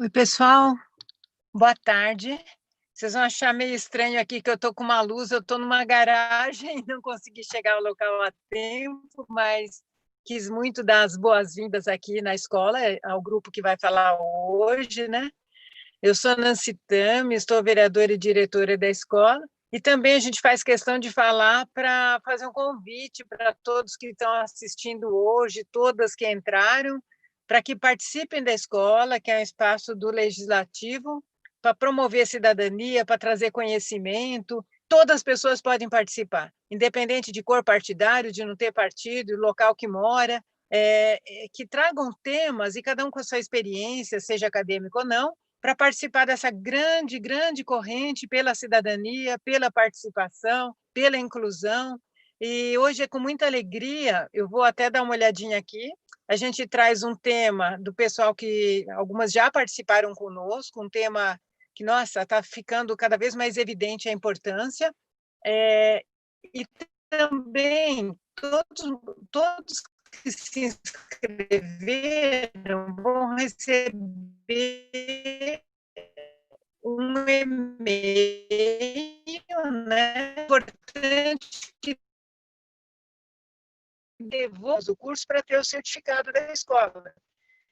Oi, pessoal, boa tarde. Vocês vão achar meio estranho aqui que eu estou com uma luz, eu estou numa garagem, não consegui chegar ao local a tempo, mas quis muito dar as boas-vindas aqui na escola, ao grupo que vai falar hoje, né? Eu sou Nancy Tami, estou vereadora e diretora da escola, e também a gente faz questão de falar para fazer um convite para todos que estão assistindo hoje, todas que entraram, para que participem da escola, que é um espaço do Legislativo, para promover a cidadania, para trazer conhecimento. Todas as pessoas podem participar, independente de cor partidário, de não ter partido, local que mora, que tragam temas, e cada um com a sua experiência, seja acadêmico ou não, para participar dessa grande, grande corrente pela cidadania, pela participação, pela inclusão. E hoje é com muita alegria, eu vou até dar uma olhadinha aqui, a gente traz um tema do pessoal que algumas já participaram conosco, um tema que, nossa, está ficando cada vez mais evidente a importância, e também todos que se inscreveram vão receber um e-mail, né, importante, que devolva o curso para ter o certificado da escola,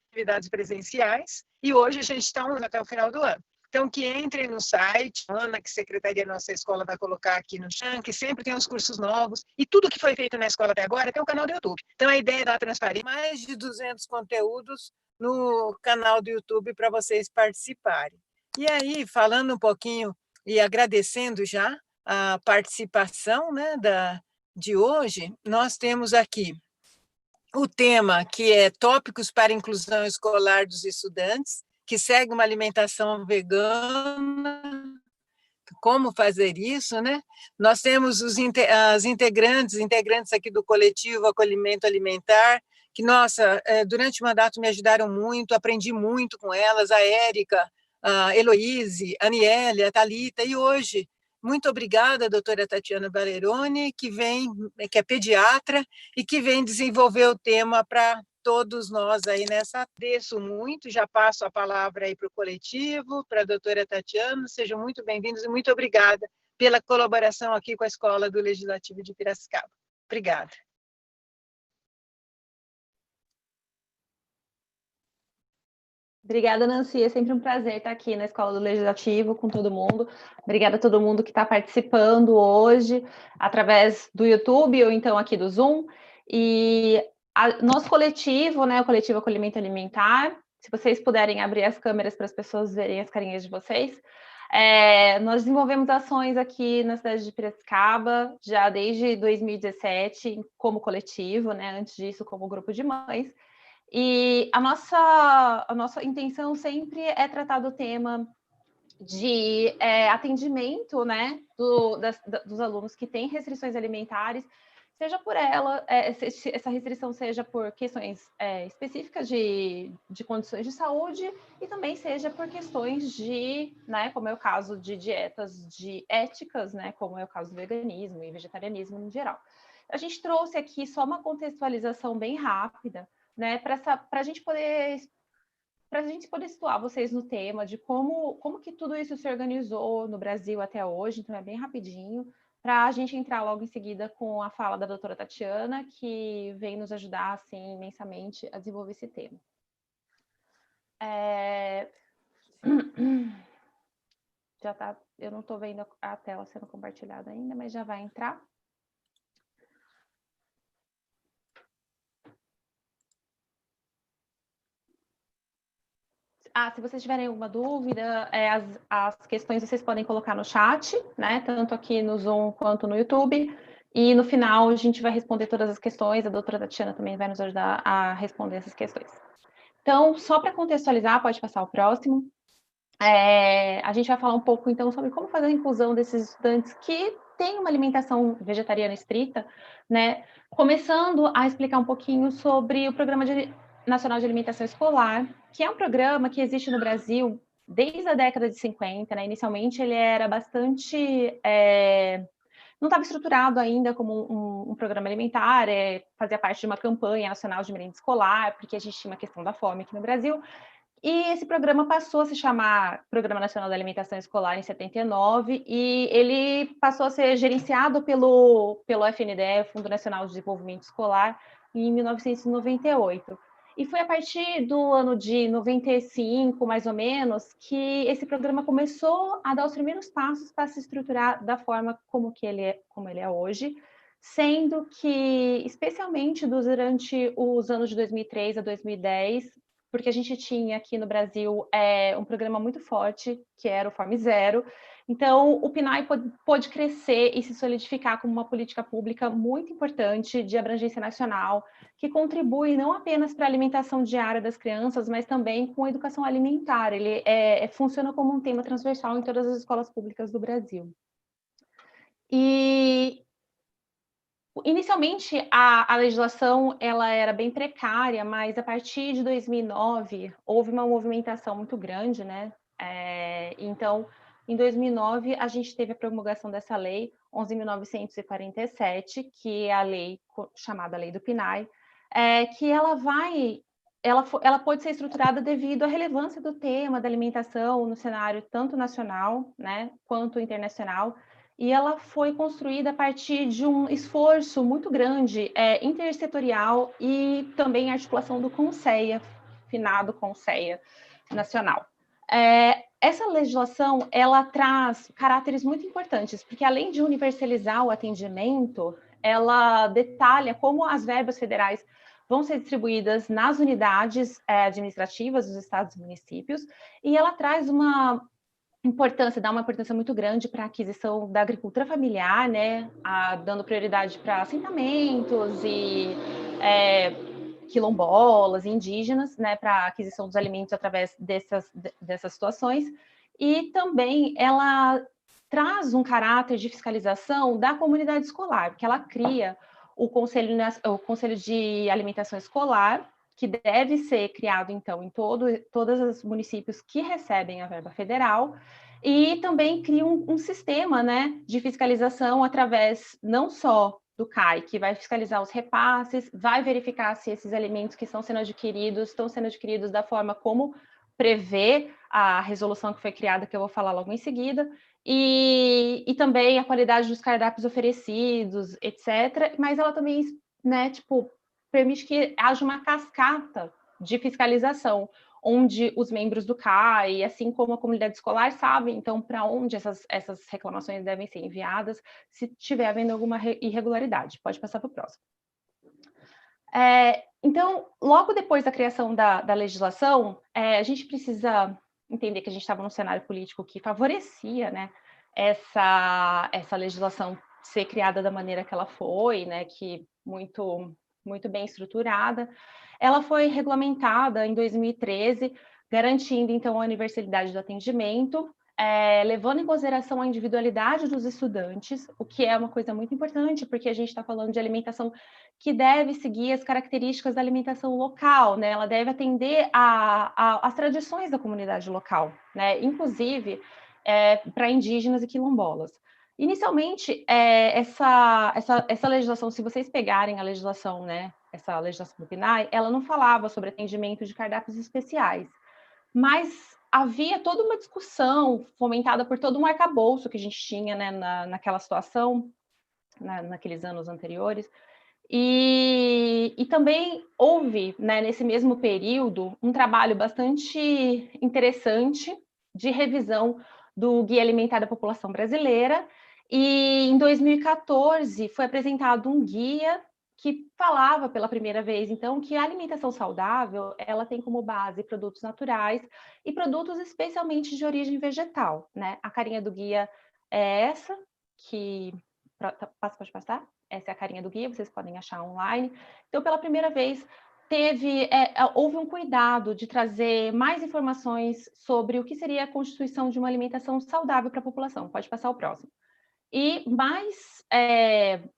atividades presenciais, e hoje a gente está até o final do ano. Então, que entrem no site, Ana, que a Secretaria da nossa escola vai colocar aqui no chat, que sempre tem os cursos novos, e tudo que foi feito na escola até agora tem o canal do YouTube. Então, a ideia é dar transparência, mais de 200 conteúdos no canal do YouTube para vocês participarem. E aí, falando um pouquinho e agradecendo já a participação, né, de hoje, nós temos aqui o tema, que é Tópicos para a Inclusão Escolar dos Estudantes, que segue uma alimentação vegana, como fazer isso, né? Nós temos as integrantes aqui do coletivo Acolhimento Alimentar, que, nossa, durante o mandato me ajudaram muito, aprendi muito com elas, a Érica, a Heloíse, a Aniele, a Thalita, e hoje, muito obrigada, doutora Tatiana Valeroni, que é pediatra e que vem desenvolver o tema para todos nós aí nessa. Agradeço muito, já passo a palavra aí para o coletivo, para a doutora Tatiana, sejam muito bem-vindos e muito obrigada pela colaboração aqui com a Escola do Legislativo de Piracicaba. Obrigada. Obrigada, Nancy. É sempre um prazer estar aqui na Escola do Legislativo com todo mundo. Obrigada a todo mundo que está participando hoje, através do YouTube ou então aqui do Zoom. E nosso coletivo, né, o Coletivo Acolhimento Alimentar, se vocês puderem abrir as câmeras para as pessoas verem as carinhas de vocês, nós desenvolvemos ações aqui na cidade de Piracicaba, já desde 2017, como coletivo, né, antes disso como grupo de mães. E a nossa intenção sempre é tratar do tema de atendimento, né, dos alunos que têm restrições alimentares, seja por essa restrição seja por questões específicas de condições de saúde e também seja por questões de, né, como é o caso de dietas éticas, né, como é o caso do veganismo e vegetarianismo em geral. A gente trouxe aqui só uma contextualização bem rápida, né, para a gente poder situar vocês no tema de como que tudo isso se organizou no Brasil até hoje, então é bem rapidinho, para a gente entrar logo em seguida com a fala da doutora Tatiana, que vem nos ajudar, assim, imensamente a desenvolver esse tema. Já tá, eu não estou vendo a tela sendo compartilhada ainda, mas já vai entrar. Se vocês tiverem alguma dúvida, as questões vocês podem colocar no chat, né? Tanto aqui no Zoom quanto no YouTube. E no final a gente vai responder todas as questões. A doutora Tatiana também vai nos ajudar a responder essas questões. Então, só para contextualizar, pode passar o próximo. A gente vai falar um pouco, então, sobre como fazer a inclusão desses estudantes que têm uma alimentação vegetariana estrita, né? Começando a explicar um pouquinho sobre o Programa Nacional de Alimentação Escolar, que é um programa que existe no Brasil desde a década de 50, né? Inicialmente ele era bastante... não estava estruturado ainda como um programa alimentar, fazia parte de uma campanha nacional de merenda escolar, porque a gente tinha uma questão da fome aqui no Brasil, E esse programa passou a se chamar Programa Nacional da Alimentação Escolar em 79, e ele passou a ser gerenciado pelo FNDE, Fundo Nacional de Desenvolvimento Escolar, em 1998. E foi a partir do ano de 95, mais ou menos, que esse programa começou a dar os primeiros passos para se estruturar da forma como ele é hoje, sendo que, especialmente durante os anos de 2003 a 2010, porque a gente tinha aqui no Brasil um programa muito forte, que era o Fome Zero. Então, o PNAE pôde crescer e se solidificar como uma política pública muito importante, de abrangência nacional, que contribui não apenas para a alimentação diária das crianças, mas também com a educação alimentar. Ele funciona como um tema transversal em todas as escolas públicas do Brasil. E inicialmente, a legislação ela era bem precária, mas a partir de 2009 houve uma movimentação muito grande, né? Então, em 2009, a gente teve a promulgação dessa lei 11.947, que é a lei chamada Lei do PNAE, que ela pode ser estruturada devido à relevância do tema da alimentação no cenário tanto nacional, né, quanto internacional. E ela foi construída a partir de um esforço muito grande, intersetorial, e também a articulação do CONSEA, finado CONSEA Nacional. Essa legislação, ela traz caráteres muito importantes, porque além de universalizar o atendimento, ela detalha como as verbas federais vão ser distribuídas nas unidades administrativas dos estados e municípios, e ela traz dá uma importância muito grande para a aquisição da agricultura familiar, né, dando prioridade para assentamentos e quilombolas, indígenas, né, para a aquisição dos alimentos através dessas situações. E também ela traz um caráter de fiscalização da comunidade escolar, porque ela cria o Conselho de Alimentação Escolar, que deve ser criado, então, em todos os municípios que recebem a verba federal, e também cria um sistema, né, de fiscalização através não só do CAI, que vai fiscalizar os repasses, vai verificar se esses alimentos que estão sendo adquiridos da forma como prevê a resolução que foi criada, que eu vou falar logo em seguida, e também a qualidade dos cardápios oferecidos, etc. Mas ela também, né, permite que haja uma cascata de fiscalização, onde os membros do CAI, assim como a comunidade escolar, sabem, então, para onde essas reclamações devem ser enviadas, se estiver havendo alguma irregularidade. Pode passar para o próximo. Então, logo depois da criação da legislação, a gente precisa entender que a gente estava num cenário político que favorecia, né, essa legislação ser criada da maneira que ela foi, né, que muito bem estruturada. Ela foi regulamentada em 2013, garantindo, então, a universalidade do atendimento, levando em consideração a individualidade dos estudantes, o que é uma coisa muito importante, porque a gente está falando de alimentação que deve seguir as características da alimentação local, né? Ela deve atender às tradições da comunidade local, né? Inclusive para indígenas e quilombolas. Inicialmente, essa legislação, se vocês pegarem a legislação, né, essa legislação do PNAE, ela não falava sobre atendimento de cardápios especiais, mas havia toda uma discussão fomentada por todo um arcabouço que a gente tinha, né, naquela situação, naqueles anos anteriores, e também houve, né, nesse mesmo período, um trabalho bastante interessante de revisão do Guia Alimentar da População Brasileira, e em 2014 foi apresentado um guia que falava pela primeira vez, então, que a alimentação saudável, ela tem como base produtos naturais e produtos especialmente de origem vegetal, né? A carinha do guia é essa, que... Pode passar? Essa é a carinha do guia, vocês podem achar online. Então, pela primeira vez, houve um cuidado de trazer mais informações sobre o que seria a constituição de uma alimentação saudável para a população. Pode passar o próximo. E mais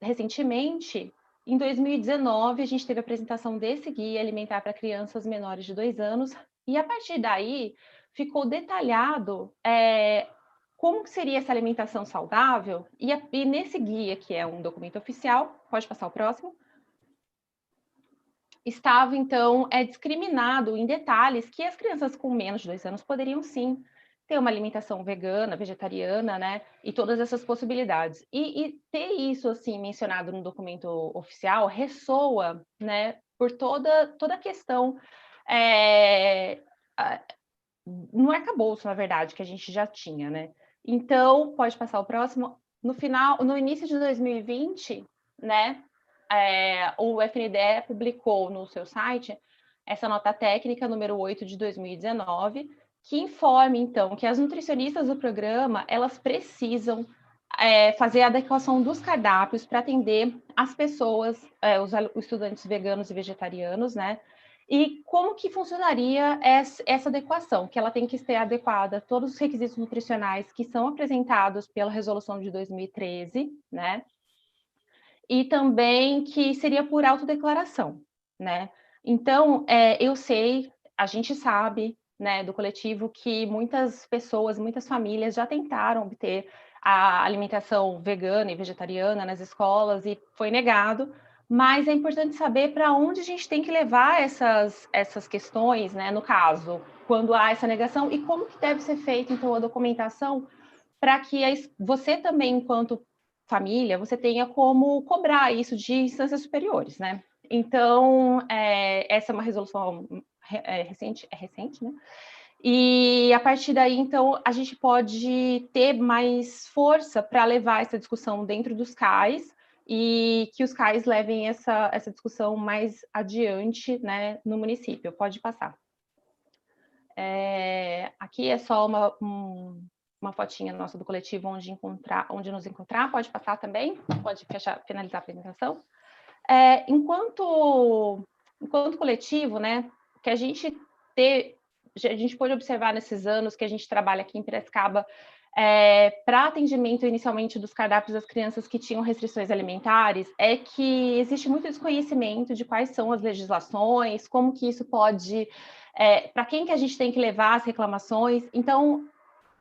recentemente, em 2019, a gente teve a apresentação desse guia alimentar para crianças menores de 2 anos, e a partir daí ficou detalhado como seria essa alimentação saudável, e nesse guia, que é um documento oficial, pode passar o próximo, estava, então, discriminado em detalhes que as crianças com menos de 2 anos poderiam, sim, ter uma alimentação vegana, vegetariana, né? E todas essas possibilidades. E ter isso, assim, mencionado no documento oficial ressoa, né? Por toda a questão... no arcabouço, na verdade, que a gente já tinha, né? Então, pode passar o próximo. No início de 2020, né? O FNDE publicou no seu site essa nota técnica número 8 de 2019, que informa, então, que as nutricionistas do programa, elas precisam fazer a adequação dos cardápios para atender as pessoas, os estudantes veganos e vegetarianos, né? E como que funcionaria essa adequação? Que ela tem que ser adequada a todos os requisitos nutricionais que são apresentados pela resolução de 2013, né? E também que seria por autodeclaração, né? Então, eu sei, a gente sabe, né, do coletivo, que muitas pessoas, muitas famílias já tentaram obter a alimentação vegana e vegetariana nas escolas e foi negado, mas é importante saber para onde a gente tem que levar essas questões, né, no caso, quando há essa negação, e como que deve ser feita, então, a documentação para que você também, enquanto família, você tenha como cobrar isso de instâncias superiores, né? Então, essa é uma resolução recente, né? E a partir daí, então, a gente pode ter mais força para levar essa discussão dentro dos CAIs e que os CAIs levem essa discussão mais adiante, né, no município. Pode passar. Aqui é só uma fotinha nossa do coletivo onde nos encontrar. Pode passar também, pode finalizar a apresentação. Enquanto coletivo, né, que a gente pôde observar nesses anos que a gente trabalha aqui em Piracicaba para atendimento inicialmente dos cardápios das crianças que tinham restrições alimentares, é que existe muito desconhecimento de quais são as legislações, como que isso pode... para quem que a gente tem que levar as reclamações. Então,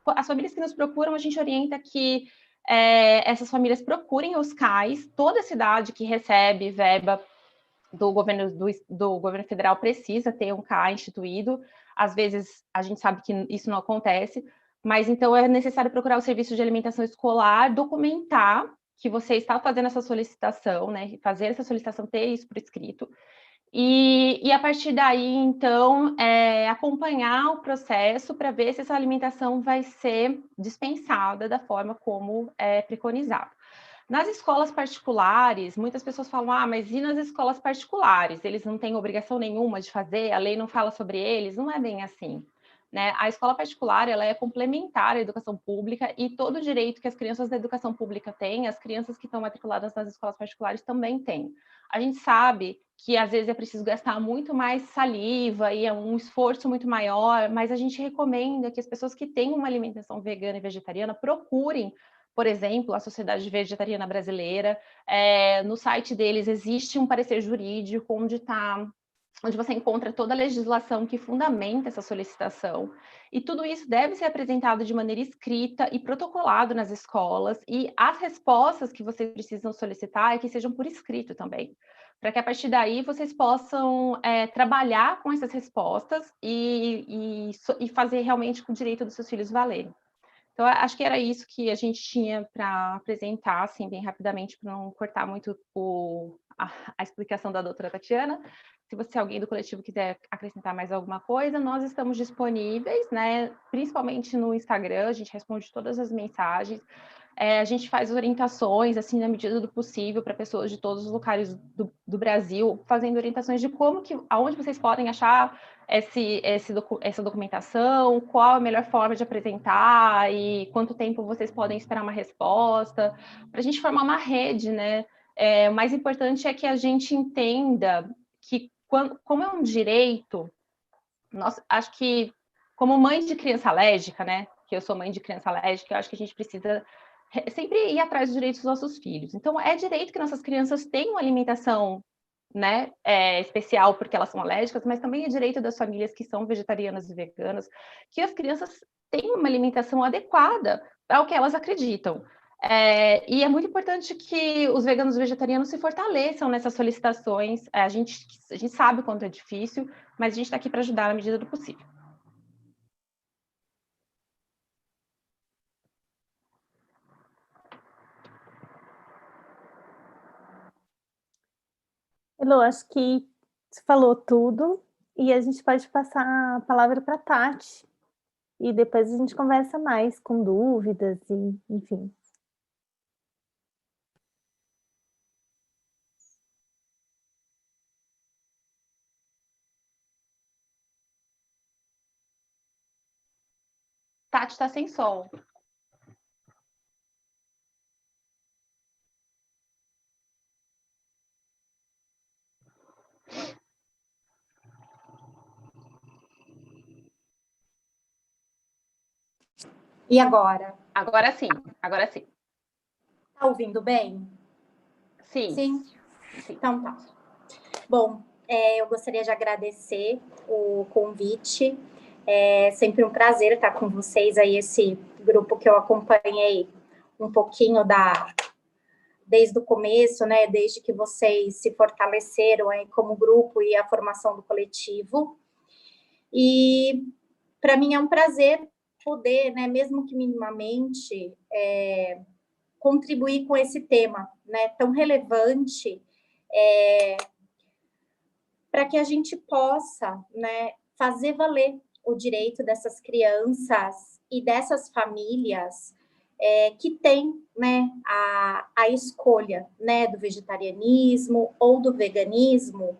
as famílias que nos procuram, a gente orienta que essas famílias procurem os CAIs, toda cidade que recebe verba do governo federal precisa ter um CAI instituído. Às vezes, a gente sabe que isso não acontece, mas então é necessário procurar o serviço de alimentação escolar, documentar que você está fazendo essa solicitação, né? Fazer essa solicitação, ter isso por escrito. E a partir daí, então, acompanhar o processo para ver se essa alimentação vai ser dispensada da forma como é preconizado. Nas escolas particulares, muitas pessoas falam, mas e nas escolas particulares? Eles não têm obrigação nenhuma de fazer, a lei não fala sobre eles? Não é bem assim, né? A escola particular, ela é complementar à educação pública e todo o direito que as crianças da educação pública têm, as crianças que estão matriculadas nas escolas particulares também têm. A gente sabe que às vezes é preciso gastar muito mais saliva e é um esforço muito maior, mas a gente recomenda que as pessoas que têm uma alimentação vegana e vegetariana procurem, por exemplo, a Sociedade Vegetariana Brasileira. No site deles existe um parecer jurídico onde você encontra toda a legislação que fundamenta essa solicitação. E tudo isso deve ser apresentado de maneira escrita e protocolado nas escolas, e as respostas que vocês precisam solicitar é que sejam por escrito também, para que a partir daí vocês possam trabalhar com essas respostas e fazer realmente com o direito dos seus filhos valerem. Então, acho que era isso que a gente tinha para apresentar, assim, bem rapidamente, para não cortar muito a explicação da doutora Tatiana. Se você, alguém do coletivo, quiser acrescentar mais alguma coisa, nós estamos disponíveis, né? Principalmente no Instagram, a gente responde todas as mensagens. A gente faz orientações, assim, na medida do possível, para pessoas de todos os locais do Brasil, fazendo orientações de aonde vocês podem achar essa documentação, qual a melhor forma de apresentar e quanto tempo vocês podem esperar uma resposta, para a gente formar uma rede, né? O mais importante é que a gente entenda que, como é um direito, acho que, como mãe de criança alérgica, né? Que eu sou mãe de criança alérgica, eu acho que a gente precisa sempre ir atrás dos direitos dos nossos filhos. Então, é direito que nossas crianças tenham uma alimentação, né, especial porque elas são alérgicas, mas também é direito das famílias que são vegetarianas e veganas que as crianças tenham uma alimentação adequada ao que elas acreditam. E é muito importante que os veganos e vegetarianos se fortaleçam nessas solicitações. A gente sabe o quanto é difícil, mas a gente está aqui para ajudar na medida do possível. Elô, acho que você falou tudo e a gente pode passar a palavra para a Tati. E depois a gente conversa mais com dúvidas e, enfim. Tati está sem som. E agora? Agora sim, agora sim. Tá ouvindo bem? Sim. Sim? Então tá. Bom, eu gostaria de agradecer o convite. É sempre um prazer estar com vocês aí, esse grupo que eu acompanhei um pouquinho desde o começo, né? Desde que vocês se fortaleceram aí como grupo e a formação do coletivo. E para mim é um prazer poder, né, mesmo que minimamente, contribuir com esse tema, né, tão relevante, para que a gente possa, né, fazer valer o direito dessas crianças e dessas famílias que têm, né, a escolha, né, do vegetarianismo ou do veganismo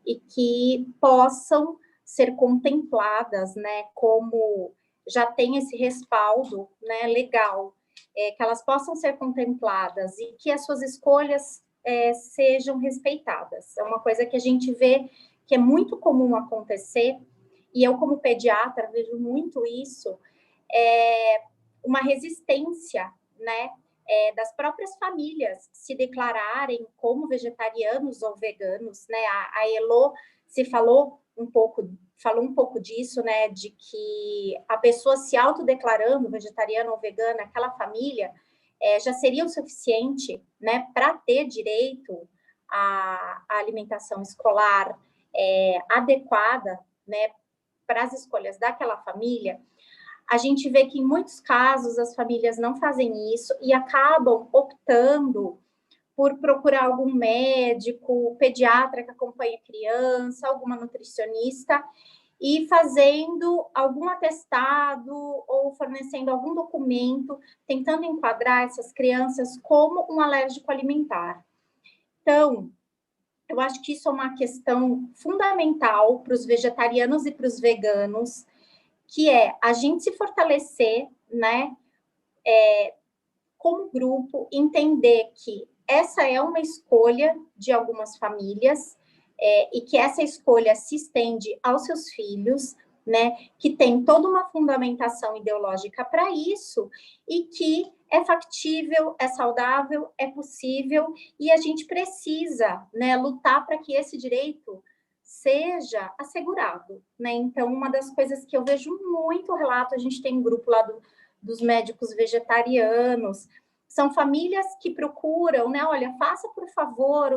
e que possam ser contempladas, né, como já tem esse respaldo, né, legal, que elas possam ser contempladas e que as suas escolhas sejam respeitadas. É uma coisa que a gente vê que é muito comum acontecer, e eu, como pediatra, vejo muito isso, uma resistência, né, das próprias famílias se declararem como vegetarianos ou veganos, né? A Elô falou um pouco disso, né? De que a pessoa se autodeclarando vegetariana ou vegana, aquela família, já seria o suficiente, né? Para ter direito à alimentação escolar adequada, né? Para as escolhas daquela família. A gente vê que, em muitos casos, as famílias não fazem isso e acabam optando por procurar algum médico, pediatra que acompanhe a criança, alguma nutricionista, e fazendo algum atestado ou fornecendo algum documento, tentando enquadrar essas crianças como um alérgico alimentar. Então, eu acho que isso é uma questão fundamental para os vegetarianos e para os veganos, que é a gente se fortalecer, né, como grupo, entender que essa é uma escolha de algumas famílias e que essa escolha se estende aos seus filhos, né, que tem toda uma fundamentação ideológica para isso e que é factível, é saudável, é possível e a gente precisa, né, lutar para que esse direito seja assegurado, né? Então, uma das coisas que eu vejo muito relato, a gente tem um grupo lá dos médicos vegetarianos, são famílias que procuram, né? Olha, faça, por favor,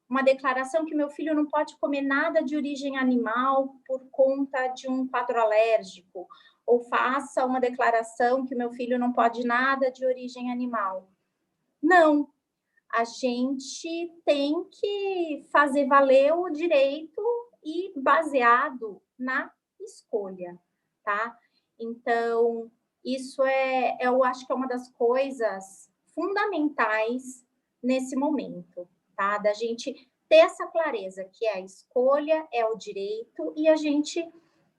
uma declaração que meu filho não pode comer nada de origem animal por conta de um quadro alérgico, ou faça uma declaração que meu filho não pode nada de origem animal. Não, a gente tem que fazer valer o direito e baseado na escolha, tá? Então, isso eu acho que é uma das coisas fundamentais nesse momento, tá? Da gente ter essa clareza que é a escolha, é o direito, e a gente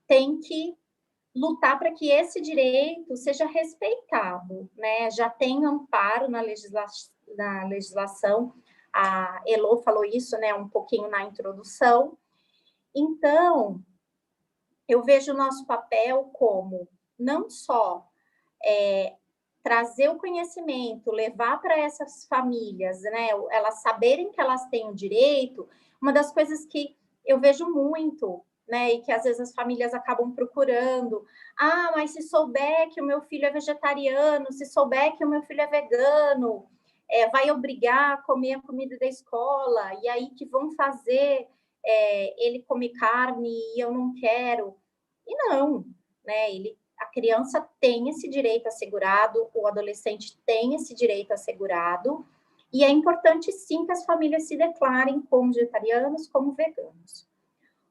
tem que lutar para que esse direito seja respeitado, né? Já tem amparo na legislação, a Elô falou isso, né, um pouquinho na introdução. Então, eu vejo o nosso papel como não só trazer o conhecimento, levar para essas famílias, né, elas saberem que elas têm o direito. Uma das coisas que eu vejo muito, né? E que às vezes as famílias acabam procurando. Ah, mas se souber que o meu filho é vegetariano, se souber que o meu filho é vegano, vai obrigar a comer a comida da escola, e aí que vão fazer ele comer carne e eu não quero. E não, né? A criança tem esse direito assegurado, o adolescente tem esse direito assegurado, e é importante, sim, que as famílias se declarem como vegetarianos, como veganos.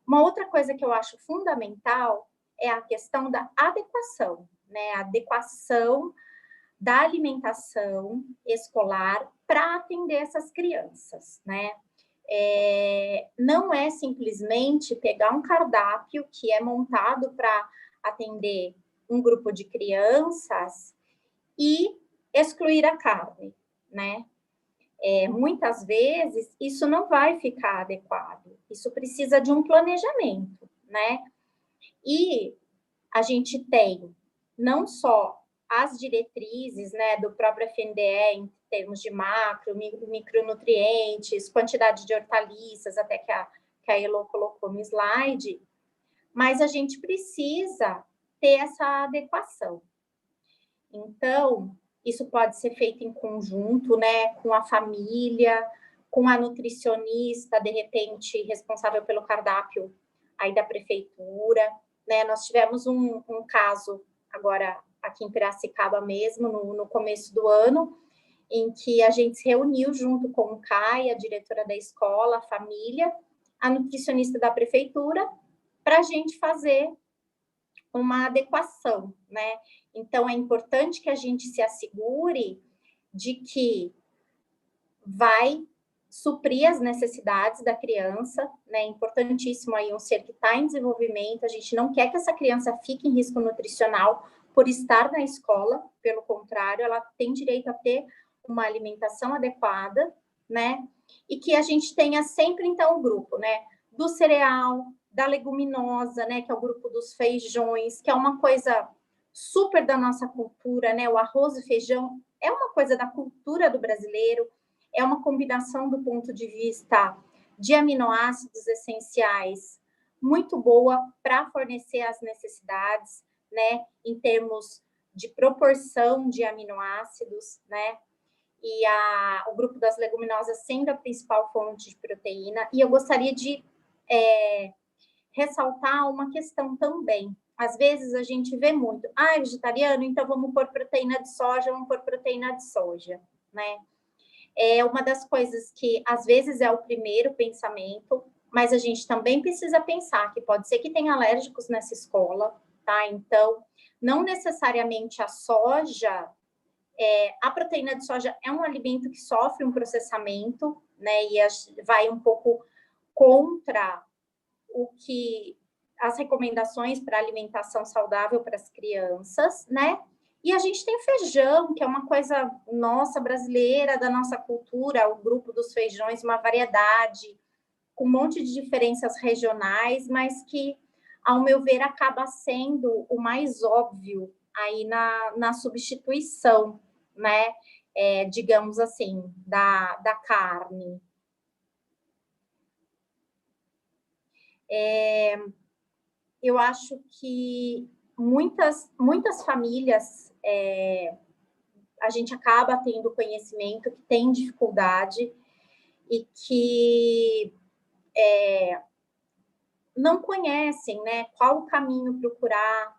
Uma outra coisa que eu acho fundamental é a questão da adequação, né? A adequação da alimentação escolar para atender essas crianças, né? Não é simplesmente pegar um cardápio que é montado para atender um grupo de crianças e excluir a carne, né? Muitas vezes isso não vai ficar adequado, isso precisa de um planejamento, né? E a gente tem não só as diretrizes, né, do próprio FNDE em termos de macro, micronutrientes, quantidade de hortaliças, até que a Elo colocou no slide, mas a gente precisa ter essa adequação. Então, isso pode ser feito em conjunto, né, com a família, com a nutricionista, de repente, responsável pelo cardápio aí da prefeitura, né? Nós tivemos um caso agora aqui em Piracicaba mesmo, no começo do ano, em que a gente se reuniu junto com o CAI, a diretora da escola, a família, a nutricionista da prefeitura, para a gente fazer uma adequação, né? Então, é importante que a gente se assegure de que vai suprir as necessidades da criança, né? É importantíssimo aí um ser que está em desenvolvimento, a gente não quer que essa criança fique em risco nutricional por estar na escola, pelo contrário, ela tem direito a ter uma alimentação adequada, né? E que a gente tenha sempre, então, o grupo, né? Do cereal, da leguminosa, né? Que é o grupo dos feijões, que é uma coisa super da nossa cultura, né? O arroz e feijão é uma coisa da cultura do brasileiro, é uma combinação do ponto de vista de aminoácidos essenciais muito boa para fornecer as necessidades, né? Em termos de proporção de aminoácidos, né? E o grupo das leguminosas sendo a principal fonte de proteína. E eu gostaria de ressaltar uma questão também. Às vezes a gente vê muito, é vegetariano, então vamos pôr proteína de soja, né? É uma das coisas que, às vezes, é o primeiro pensamento, mas a gente também precisa pensar que pode ser que tenha alérgicos nessa escola, tá? Então, não necessariamente a soja, a proteína de soja é um alimento que sofre um processamento, né? E vai um pouco contra as recomendações para alimentação saudável para as crianças, né? E a gente tem feijão, que é uma coisa nossa, brasileira, da nossa cultura, o grupo dos feijões, uma variedade, com um monte de diferenças regionais, mas que, ao meu ver, acaba sendo o mais óbvio aí na substituição, né? Digamos assim, da carne. Eu acho que muitas famílias, a gente acaba tendo conhecimento que tem dificuldade e que não conhecem, né, qual o caminho procurar,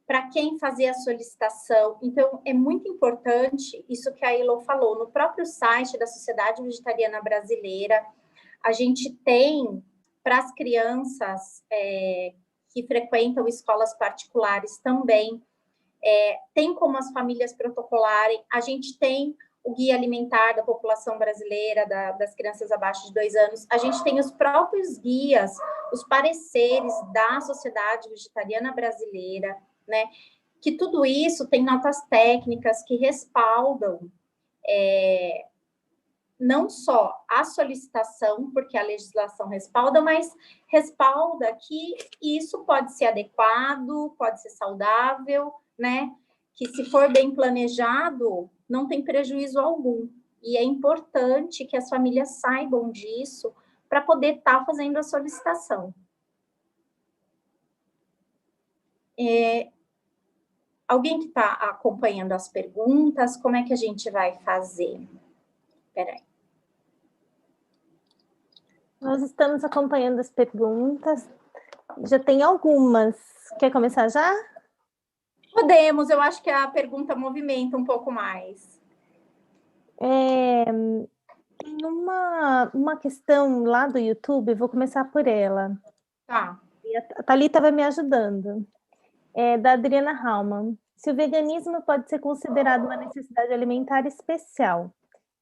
para quem fazer a solicitação. Então, é muito importante isso que a Elo falou. No próprio site da Sociedade Vegetariana Brasileira, a gente tem, para as crianças que frequentam escolas particulares também, tem como as famílias protocolarem. A gente tem o Guia Alimentar da População Brasileira, das crianças abaixo de 2 anos. A gente tem os próprios guias, os pareceres da Sociedade Vegetariana Brasileira, né? Que tudo isso tem notas técnicas que respaldam não só a solicitação, porque a legislação respalda, mas respalda que isso pode ser adequado, pode ser saudável, né? Que se for bem planejado, não tem prejuízo algum. E é importante que as famílias saibam disso para poder estar fazendo a solicitação. Alguém que está acompanhando as perguntas, como é que a gente vai fazer? Espera aí. Nós estamos acompanhando as perguntas. Já tem algumas. Quer começar já? Podemos, eu acho que a pergunta movimenta um pouco mais. Tem uma questão lá do YouTube, vou começar por ela. Tá. A Thalita vai me ajudando. Da Adriana Raumann. Se o veganismo pode ser considerado uma necessidade alimentar especial?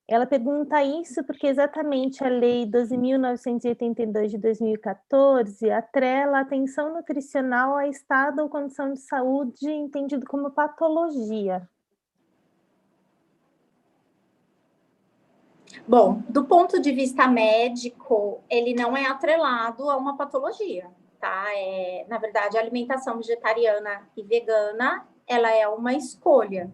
Ela pergunta isso porque exatamente a Lei 12.982 de 2014 atrela a atenção nutricional a estado ou condição de saúde entendido como patologia. Bom, do ponto de vista médico, ele não é atrelado a uma patologia, tá? Na verdade, a alimentação vegetariana e vegana, ela é uma escolha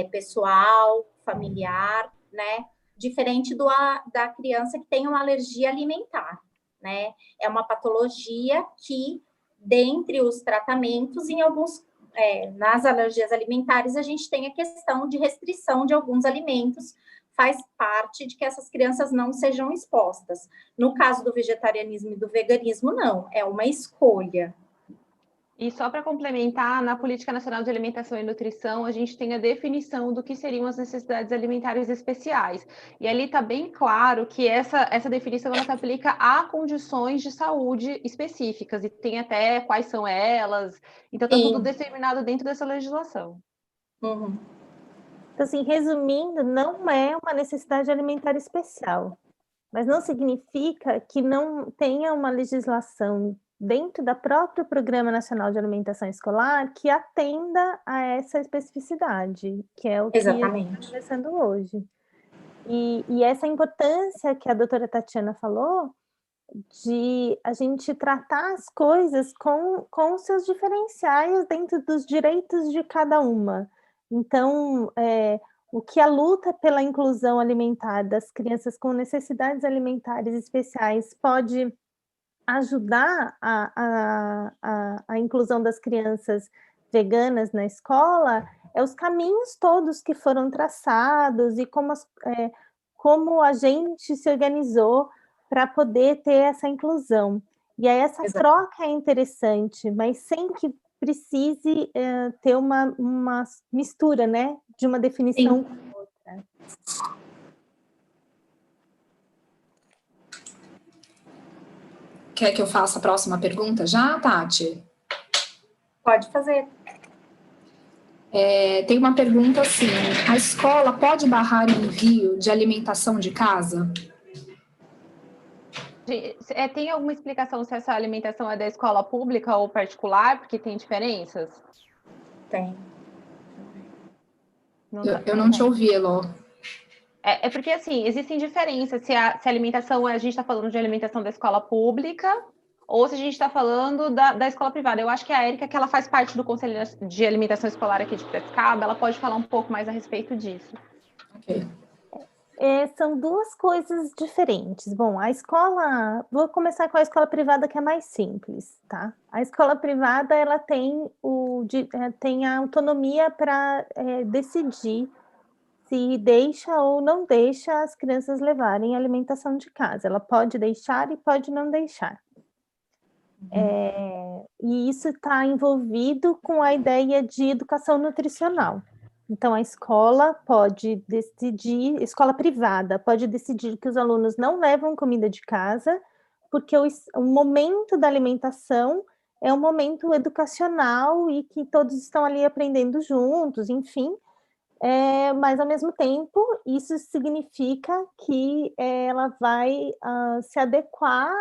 pessoal, familiar, né? Diferente da criança que tem uma alergia alimentar, né? É uma patologia que, dentre os tratamentos, em alguns, nas alergias alimentares, a gente tem a questão de restrição de alguns alimentos, faz parte de que essas crianças não sejam expostas. No caso do vegetarianismo e do veganismo, não, é uma escolha. E só para complementar, na Política Nacional de Alimentação e Nutrição, a gente tem a definição do que seriam as necessidades alimentares especiais. E ali está bem claro que essa definição ela se aplica a condições de saúde específicas, e tem até quais são elas. Então, está tudo determinado dentro dessa legislação. Uhum. Então, assim, resumindo, não é uma necessidade alimentar especial, mas não significa que não tenha uma legislação dentro da própria Programa Nacional de Alimentação Escolar que atenda a essa especificidade, que é o que estamos conversando hoje. E essa importância que a doutora Tatiana falou, de a gente tratar as coisas com seus diferenciais dentro dos direitos de cada uma. Então, o que a luta pela inclusão alimentar das crianças com necessidades alimentares especiais pode ajudar a inclusão das crianças veganas na escola os caminhos todos que foram traçados e como a gente se organizou para poder ter essa inclusão. E aí essa troca é interessante, mas sem que precise ter uma mistura, né, de uma definição com outra. Quer que eu faça a próxima pergunta já, Tati? Pode fazer. Tem uma pergunta assim, a escola pode barrar o envio de alimentação de casa? Tem alguma explicação se essa alimentação é da escola pública ou particular, porque tem diferenças? Tem. Eu não te ouvi, Elô. É porque, assim, existem diferenças se a alimentação, a gente está falando de alimentação da escola pública ou se a gente está falando da escola privada. Eu acho que a Érica, que ela faz parte do Conselho de Alimentação Escolar aqui de Piracicaba, ela pode falar um pouco mais a respeito disso. Ok. São duas coisas diferentes. Bom, a escola... Vou começar com a escola privada, que é mais simples, tá? A escola privada, ela tem a autonomia para decidir se deixa ou não deixa as crianças levarem alimentação de casa. Ela pode deixar e pode não deixar. E isso está envolvido com a ideia de educação nutricional. Então, a escola pode decidir, escola privada pode decidir que os alunos não levam comida de casa, porque o momento da alimentação é um momento educacional e que todos estão ali aprendendo juntos, enfim. Mas, ao mesmo tempo, isso significa que ela vai se adequar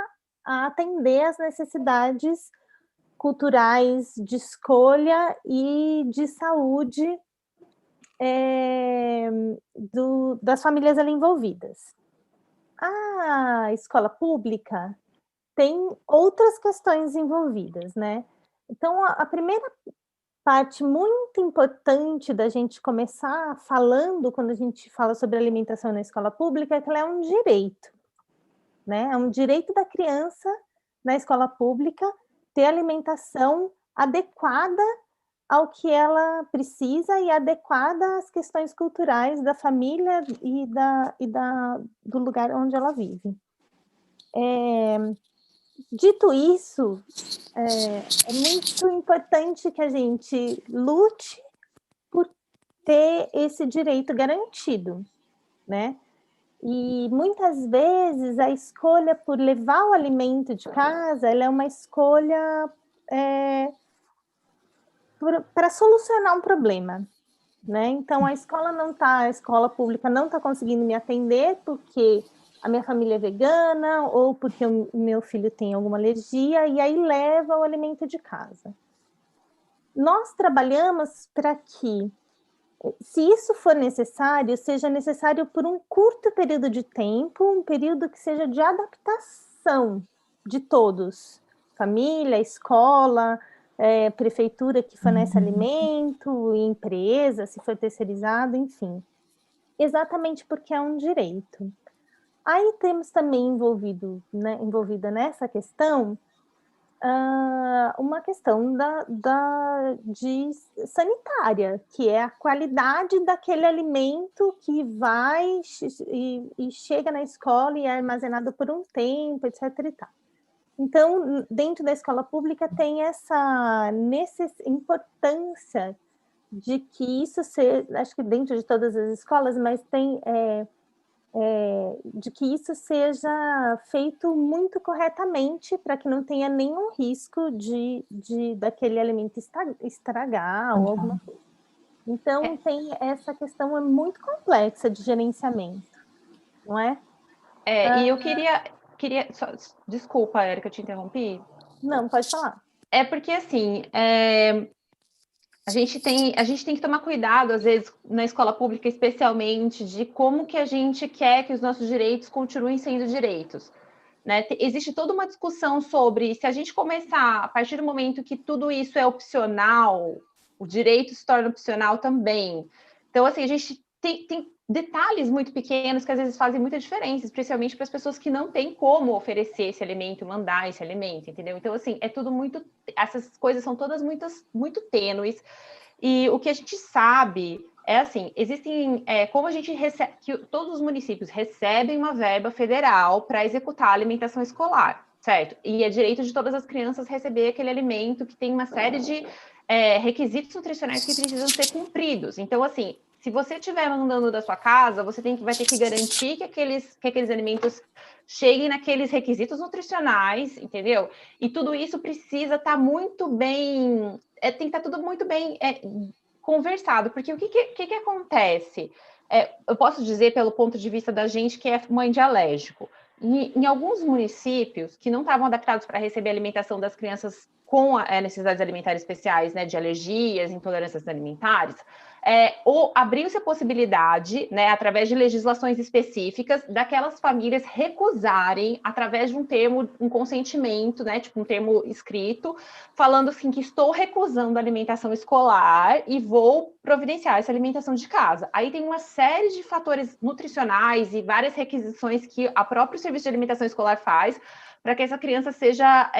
a atender às necessidades culturais de escolha e de saúde das famílias ali envolvidas. A escola pública tem outras questões envolvidas, né? Então, a primeira parte muito importante da gente começar falando, quando a gente fala sobre alimentação na escola pública, é que ela é um direito. né? É um direito da criança na escola pública ter alimentação adequada ao que ela precisa e adequada às questões culturais da família do lugar onde ela vive. Dito isso, é muito importante que a gente lute por ter esse direito garantido, né? E muitas vezes a escolha por levar o alimento de casa, ela é uma escolha para solucionar um problema, né? Então a escola pública não está conseguindo me atender porque a minha família é vegana ou porque o meu filho tem alguma alergia, e aí leva o alimento de casa. Nós trabalhamos para que, se isso for necessário, seja necessário por um curto período de tempo, um período que seja de adaptação de todos, família, escola, prefeitura que fornece alimento, empresa, se for terceirizado, enfim. Exatamente porque é um direito. Aí temos também envolvida nessa questão uma questão de sanitária, que é a qualidade daquele alimento que vai e chega na escola e é armazenado por um tempo, etc. e tal. Então, dentro da escola pública tem essa importância de que isso seja, acho que dentro de todas as escolas, mas tem de que isso seja feito muito corretamente para que não tenha nenhum risco daquele alimento estragar ou alguma coisa. Então, tem essa questão muito complexa de gerenciamento, não é? E eu queria desculpa, Érica, eu te interrompi. Não, pode falar. É porque, assim, a gente tem que tomar cuidado, às vezes, na escola pública, especialmente, de como que a gente quer que os nossos direitos continuem sendo direitos, né? Existe toda uma discussão sobre se a gente começar, a partir do momento que tudo isso é opcional, o direito se torna opcional também. Então, assim, a gente tem detalhes muito pequenos que às vezes fazem muita diferença, especialmente para as pessoas que não têm como oferecer esse alimento, mandar esse alimento, entendeu? Então, assim, essas coisas são todas muito tênues, e o que a gente sabe é assim, existem, como a gente recebe, que todos os municípios recebem uma verba federal para executar a alimentação escolar, certo? E é direito de todas as crianças receber aquele alimento que tem uma série de requisitos nutricionais que precisam ser cumpridos. Então, assim, se você estiver mandando da sua casa, você vai ter que garantir que aqueles alimentos cheguem naqueles requisitos nutricionais, entendeu? E tudo isso precisa estar muito bem, tem que estar tudo muito bem conversado, porque o que acontece? Eu posso dizer pelo ponto de vista da gente que é mãe de alérgico. Em alguns municípios que não estavam adaptados para receber a alimentação das crianças com necessidades alimentares especiais, né, de alergias, intolerâncias alimentares, abriu-se a possibilidade, né, através de legislações específicas, daquelas famílias recusarem, através de um consentimento, né, tipo um termo escrito, falando assim que estou recusando a alimentação escolar e vou providenciar essa alimentação de casa. Aí tem uma série de fatores nutricionais e várias requisições que a próprio Serviço de Alimentação Escolar faz para que essa criança seja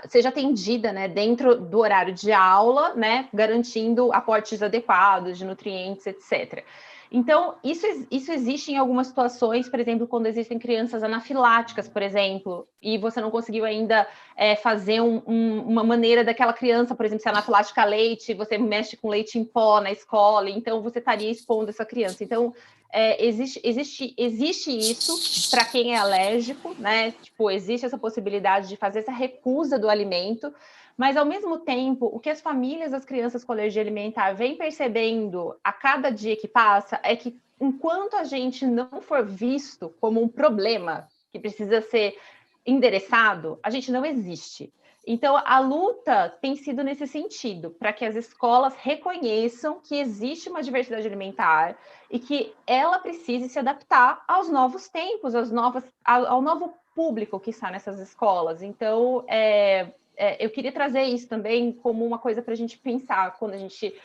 seja atendida, né, dentro do horário de aula, né, garantindo aportes adequados de nutrientes, etc. Então, isso existe em algumas situações, por exemplo, quando existem crianças anafiláticas, por exemplo, e você não conseguiu ainda fazer uma maneira daquela criança, por exemplo, se é anafilática a leite, você mexe com leite em pó na escola, então você estaria expondo essa criança. Então, existe isso para quem é alérgico, né? Tipo, existe essa possibilidade de fazer essa recusa do alimento, mas ao mesmo tempo, o que as famílias das crianças com alergia alimentar vêm percebendo a cada dia que passa é que enquanto a gente não for visto como um problema que precisa ser endereçado, a gente não existe. Então, a luta tem sido nesse sentido, para que as escolas reconheçam que existe uma diversidade alimentar e que ela precise se adaptar aos novos tempos, ao novo público que está nessas escolas. Então, eu queria trazer isso também como uma coisa para a gente pensar quando a gente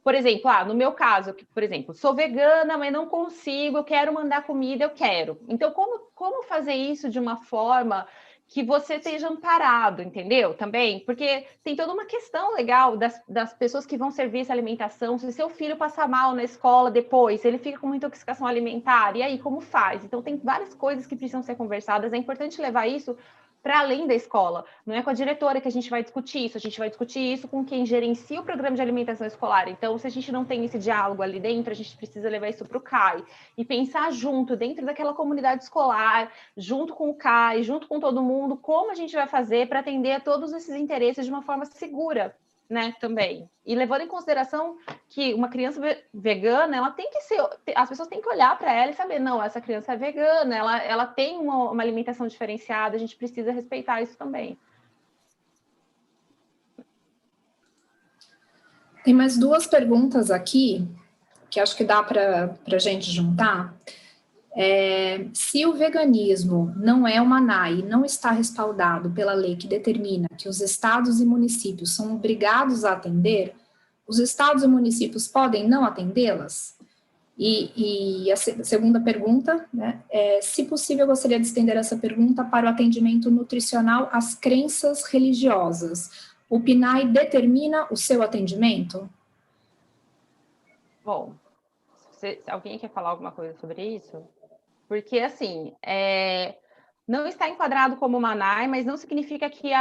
Por exemplo, no meu caso, por exemplo, sou vegana, mas não consigo, eu quero mandar comida, eu quero. Então, como fazer isso de uma forma que você esteja amparado, entendeu? Também, porque tem toda uma questão legal das pessoas que vão servir essa alimentação. Se seu filho passar mal na escola depois, ele fica com uma intoxicação alimentar, e aí como faz? Então, tem várias coisas que precisam ser conversadas. É importante levar isso para além da escola. Não é com a diretora que a gente vai discutir isso, a gente vai discutir isso com quem gerencia o programa de alimentação escolar. Então, se a gente não tem esse diálogo ali dentro, a gente precisa levar isso para o CAI e pensar junto, dentro daquela comunidade escolar, junto com o CAI, junto com todo mundo, como a gente vai fazer para atender a todos esses interesses de uma forma segura, né, também. E levando em consideração que uma criança vegana, ela tem que ser, as pessoas têm que olhar para ela e saber, não, essa criança é vegana, ela tem uma alimentação diferenciada, a gente precisa respeitar isso também. Tem mais 2 perguntas aqui, que acho que dá para a gente juntar. Se o veganismo não é uma ANAI, não está respaldado pela lei que determina que os estados e municípios são obrigados a atender, os estados e municípios podem não atendê-las? E a segunda pergunta, né, se possível, eu gostaria de estender essa pergunta para o atendimento nutricional às crenças religiosas. O PNAE determina o seu atendimento? Bom, se alguém quer falar alguma coisa sobre isso? Porque, assim, não está enquadrado como uma ANAI, mas não significa que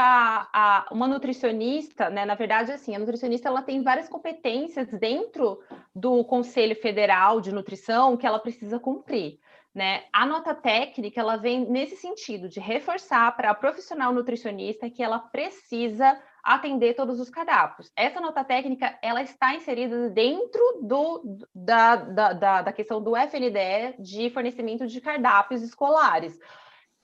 uma nutricionista, né, na verdade, assim, a nutricionista ela tem várias competências dentro do Conselho Federal de Nutrição que ela precisa cumprir, né? A nota técnica, ela vem nesse sentido, de reforçar para a profissional nutricionista que ela precisa atender todos os cardápios. Essa nota técnica, ela está inserida dentro da questão do FNDE de fornecimento de cardápios escolares.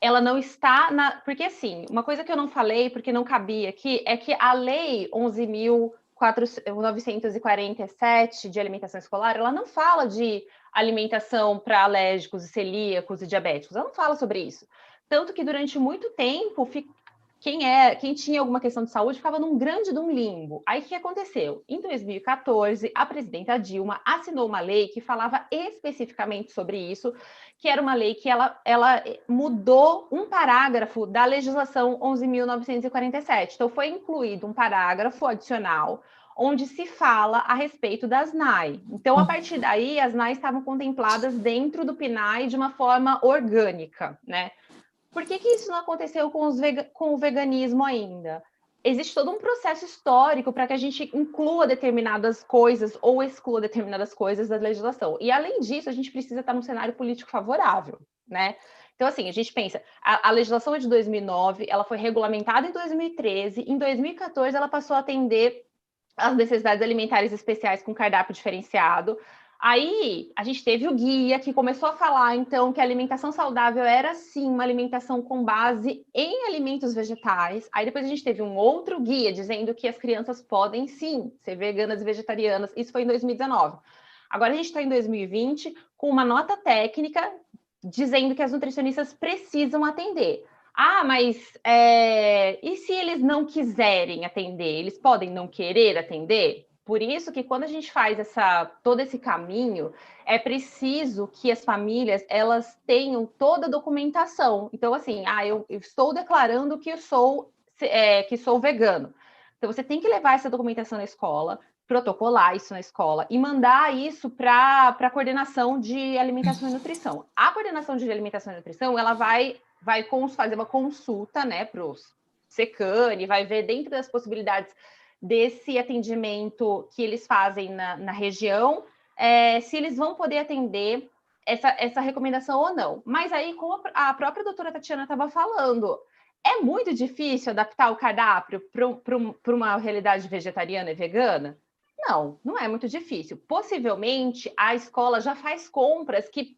Ela não está porque, assim, uma coisa que eu não falei, porque não cabia aqui, é que a Lei 11.947 de alimentação escolar, ela não fala de alimentação para alérgicos e celíacos e diabéticos, ela não fala sobre isso. Tanto que, durante muito tempo, quem tinha alguma questão de saúde ficava num grande limbo. Aí o que aconteceu? Em 2014, a presidenta Dilma assinou uma lei que falava especificamente sobre isso, que era uma lei que ela mudou um parágrafo da legislação 11.947. Então, foi incluído um parágrafo adicional onde se fala a respeito das NAI. Então, a partir daí, as NAI estavam contempladas dentro do PNAE de uma forma orgânica, né? Por que isso não aconteceu com o veganismo ainda? Existe todo um processo histórico para que a gente inclua determinadas coisas ou exclua determinadas coisas da legislação. E, além disso, a gente precisa estar num cenário político favorável, né? Então, assim, a gente pensa, a legislação é de 2009, ela foi regulamentada em 2013, em 2014 ela passou a atender às necessidades alimentares especiais com cardápio diferenciado. Aí, a gente teve o guia que começou a falar, então, que a alimentação saudável era, sim, uma alimentação com base em alimentos vegetais. Aí, depois a gente teve um outro guia dizendo que as crianças podem, sim, ser veganas e vegetarianas. Isso foi em 2019. Agora, a gente está em 2020 com uma nota técnica dizendo que as nutricionistas precisam atender. Mas e se eles não quiserem atender? Eles podem não querer atender? Por isso que quando a gente faz todo esse caminho, é preciso que as famílias elas tenham toda a documentação. Então, assim, eu estou declarando que sou vegano. Então, você tem que levar essa documentação na escola, protocolar isso na escola e mandar isso para a coordenação de alimentação e nutrição. A coordenação de alimentação e nutrição, ela vai fazer uma consulta, né, para os SECANI, vai ver dentro das possibilidades desse atendimento que eles fazem na região, se eles vão poder atender essa recomendação ou não. Mas aí, como a própria doutora Tatiana estava falando, é muito difícil adaptar o cardápio para uma realidade vegetariana e vegana? Não é muito difícil. Possivelmente, a escola já faz compras que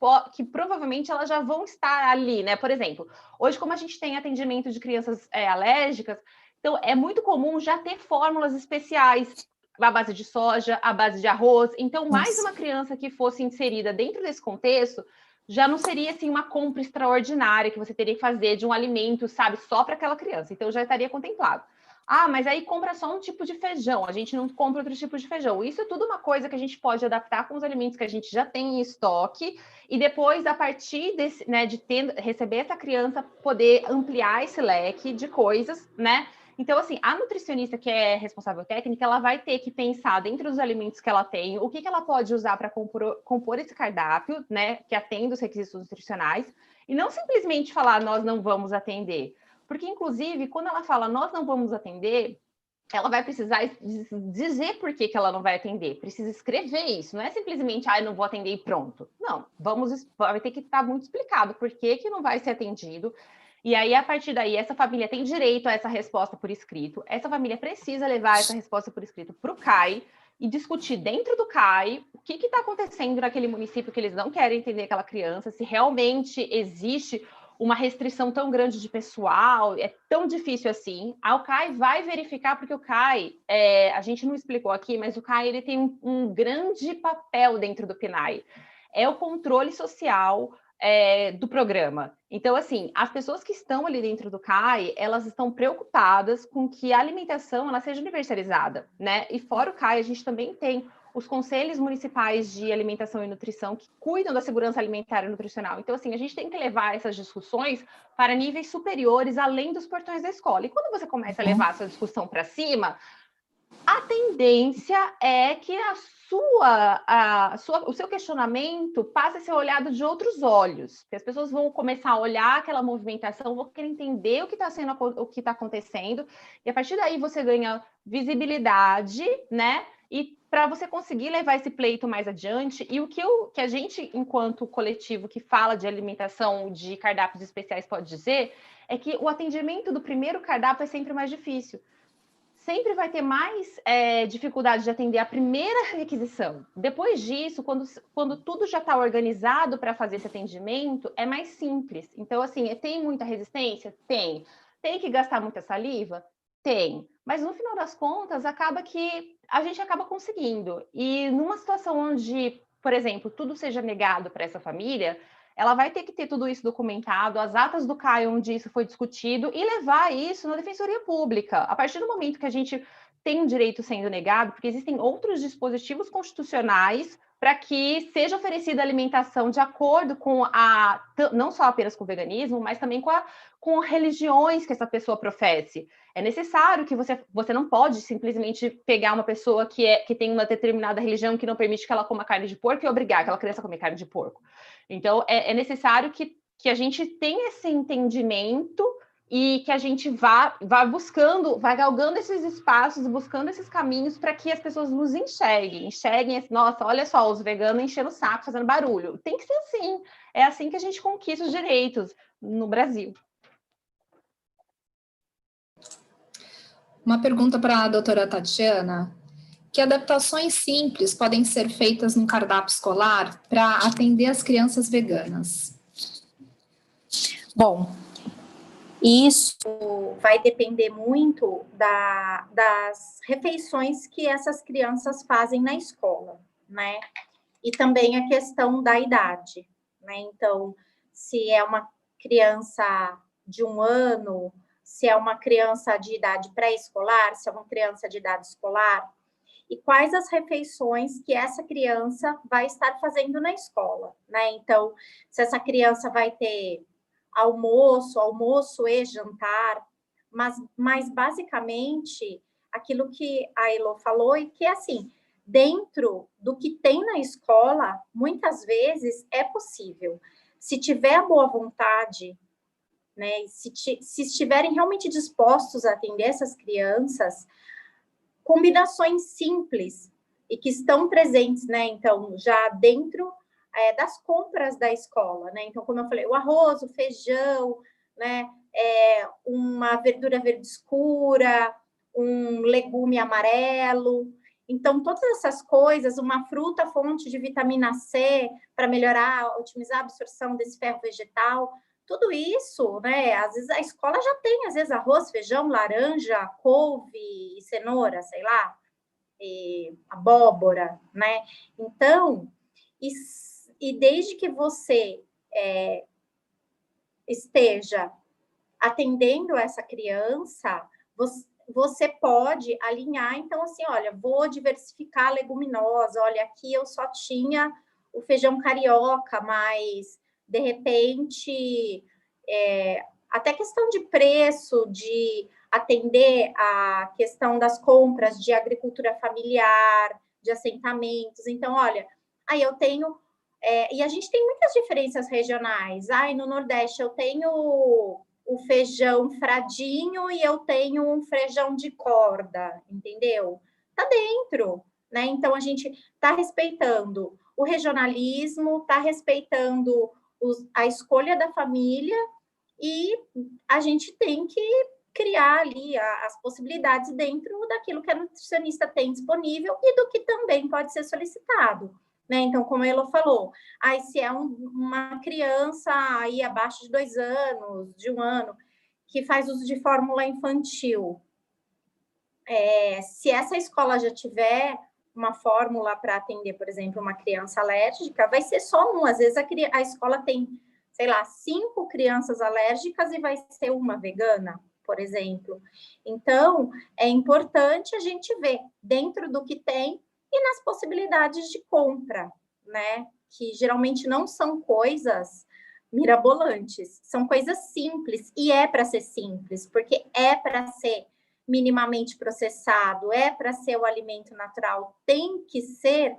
provavelmente elas já vão estar ali, né? Por exemplo, hoje, como a gente tem atendimento de crianças alérgicas, então é muito comum já ter fórmulas especiais à base de soja, à base de arroz. Então, mais uma criança que fosse inserida dentro desse contexto já não seria assim uma compra extraordinária que você teria que fazer de um alimento, sabe, só para aquela criança. Então, já estaria contemplado. Ah, mas aí compra só um tipo de feijão, a gente não compra outro tipo de feijão. Isso é tudo uma coisa que a gente pode adaptar com os alimentos que a gente já tem em estoque e depois, a partir desse, né, de receber essa criança, poder ampliar esse leque de coisas, né? Então, assim, a nutricionista que é responsável técnica, ela vai ter que pensar dentro dos alimentos que ela tem, o que ela pode usar para compor esse cardápio, né, que atenda os requisitos nutricionais, e não simplesmente falar, nós não vamos atender. Porque, inclusive, quando ela fala nós não vamos atender, ela vai precisar dizer por que ela não vai atender. Precisa escrever isso. Não é simplesmente, ah, eu não vou atender e pronto. Não, vai ter que estar muito explicado por que não vai ser atendido. E aí, a partir daí, essa família tem direito a essa resposta por escrito. Essa família precisa levar essa resposta por escrito para o CAI e discutir dentro do CAI o que está acontecendo naquele município que eles não querem entender aquela criança, se realmente existe uma restrição tão grande de pessoal, é tão difícil assim. O CAI vai verificar, porque o CAI, a gente não explicou aqui, mas o CAI ele tem um grande papel dentro do PNAE. É o controle social do programa. Então, assim, as pessoas que estão ali dentro do CAI, elas estão preocupadas com que a alimentação ela seja universalizada, né? E fora o CAI, a gente também tem os conselhos municipais de alimentação e nutrição que cuidam da segurança alimentar e nutricional. Então, assim, a gente tem que levar essas discussões para níveis superiores, além dos portões da escola. E quando você começa a levar essa discussão para cima, a tendência é que o seu questionamento passe a ser olhado de outros olhos, que as pessoas vão começar a olhar aquela movimentação, vão querer entender o que está acontecendo, e a partir daí você ganha visibilidade, né? E para você conseguir levar esse pleito mais adiante, e o que a gente, enquanto coletivo que fala de alimentação, de cardápios especiais, pode dizer, é que o atendimento do primeiro cardápio é sempre mais difícil. Sempre vai ter mais dificuldade de atender a primeira requisição. Depois disso, quando tudo já está organizado para fazer esse atendimento, é mais simples. Então, assim, tem muita resistência? Tem. Tem que gastar muita saliva? Tem. Mas, no final das contas, acaba que a gente acaba conseguindo. E numa situação onde, por exemplo, tudo seja negado para essa família, ela vai ter que ter tudo isso documentado, as atas do CAI onde isso foi discutido e levar isso na Defensoria Pública. A partir do momento que a gente tem um direito sendo negado, porque existem outros dispositivos constitucionais para que seja oferecida alimentação de acordo com não só apenas com o veganismo, mas também com religiões que essa pessoa professe. É necessário que você não pode simplesmente pegar uma pessoa que tem uma determinada religião que não permite que ela coma carne de porco e obrigar aquela criança a comer carne de porco. Então, é necessário que a gente tenha esse entendimento e que a gente vá buscando, vá galgando esses espaços, buscando esses caminhos para que as pessoas nos enxerguem, nossa, olha só, os veganos enchendo o saco, fazendo barulho. Tem que ser assim, é assim que a gente conquista os direitos no Brasil. Uma pergunta para a doutora Tatiana. Que adaptações simples podem ser feitas no cardápio escolar para atender as crianças veganas? Bom, isso vai depender muito das refeições que essas crianças fazem na escola, né? E também a questão da idade, né? Então, se é uma criança de 1 ano, se é uma criança de idade pré-escolar, se é uma criança de idade escolar, e quais as refeições que essa criança vai estar fazendo na escola, né? Então, se essa criança vai ter almoço e jantar, mas basicamente aquilo que a Elo falou e que assim, dentro do que tem na escola, muitas vezes é possível. Se tiver boa vontade, né? Se estiverem realmente dispostos a atender essas crianças, combinações simples e que estão presentes, né? Então, já dentro das compras da escola, né? Então, como eu falei, o arroz, o feijão, né? Uma verdura verde escura, um legume amarelo. Então, todas essas coisas, uma fruta fonte de vitamina C para melhorar, otimizar a absorção desse ferro vegetal, tudo isso, né? Às vezes a escola já tem, às vezes, arroz, feijão, laranja, couve e cenoura, sei lá, e abóbora, né? Então, e desde que você esteja atendendo essa criança, você pode alinhar, então, assim, olha, vou diversificar a leguminosa, olha, aqui eu só tinha o feijão carioca, mas, de repente, até questão de preço, de atender a questão das compras de agricultura familiar, de assentamentos. Então, olha, aí eu tenho... e a gente tem muitas diferenças regionais. No Nordeste eu tenho o feijão fradinho e eu tenho um feijão de corda, entendeu? Tá dentro, né? Então, a gente tá respeitando o regionalismo, tá respeitando a escolha da família, e a gente tem que criar ali as possibilidades dentro daquilo que a nutricionista tem disponível e do que também pode ser solicitado, né? Então, como a Elo falou, se é uma criança aí abaixo de 2 anos, de 1 ano, que faz uso de fórmula infantil, se essa escola já tiver uma fórmula para atender, por exemplo, uma criança alérgica, vai ser só um. Às vezes a escola tem, sei lá, 5 crianças alérgicas e vai ser uma vegana, por exemplo. Então, é importante a gente ver dentro do que tem e nas possibilidades de compra, né? Que geralmente não são coisas mirabolantes, são coisas simples, e é para ser simples, porque é para ser minimamente processado, é para ser o alimento natural, tem que ser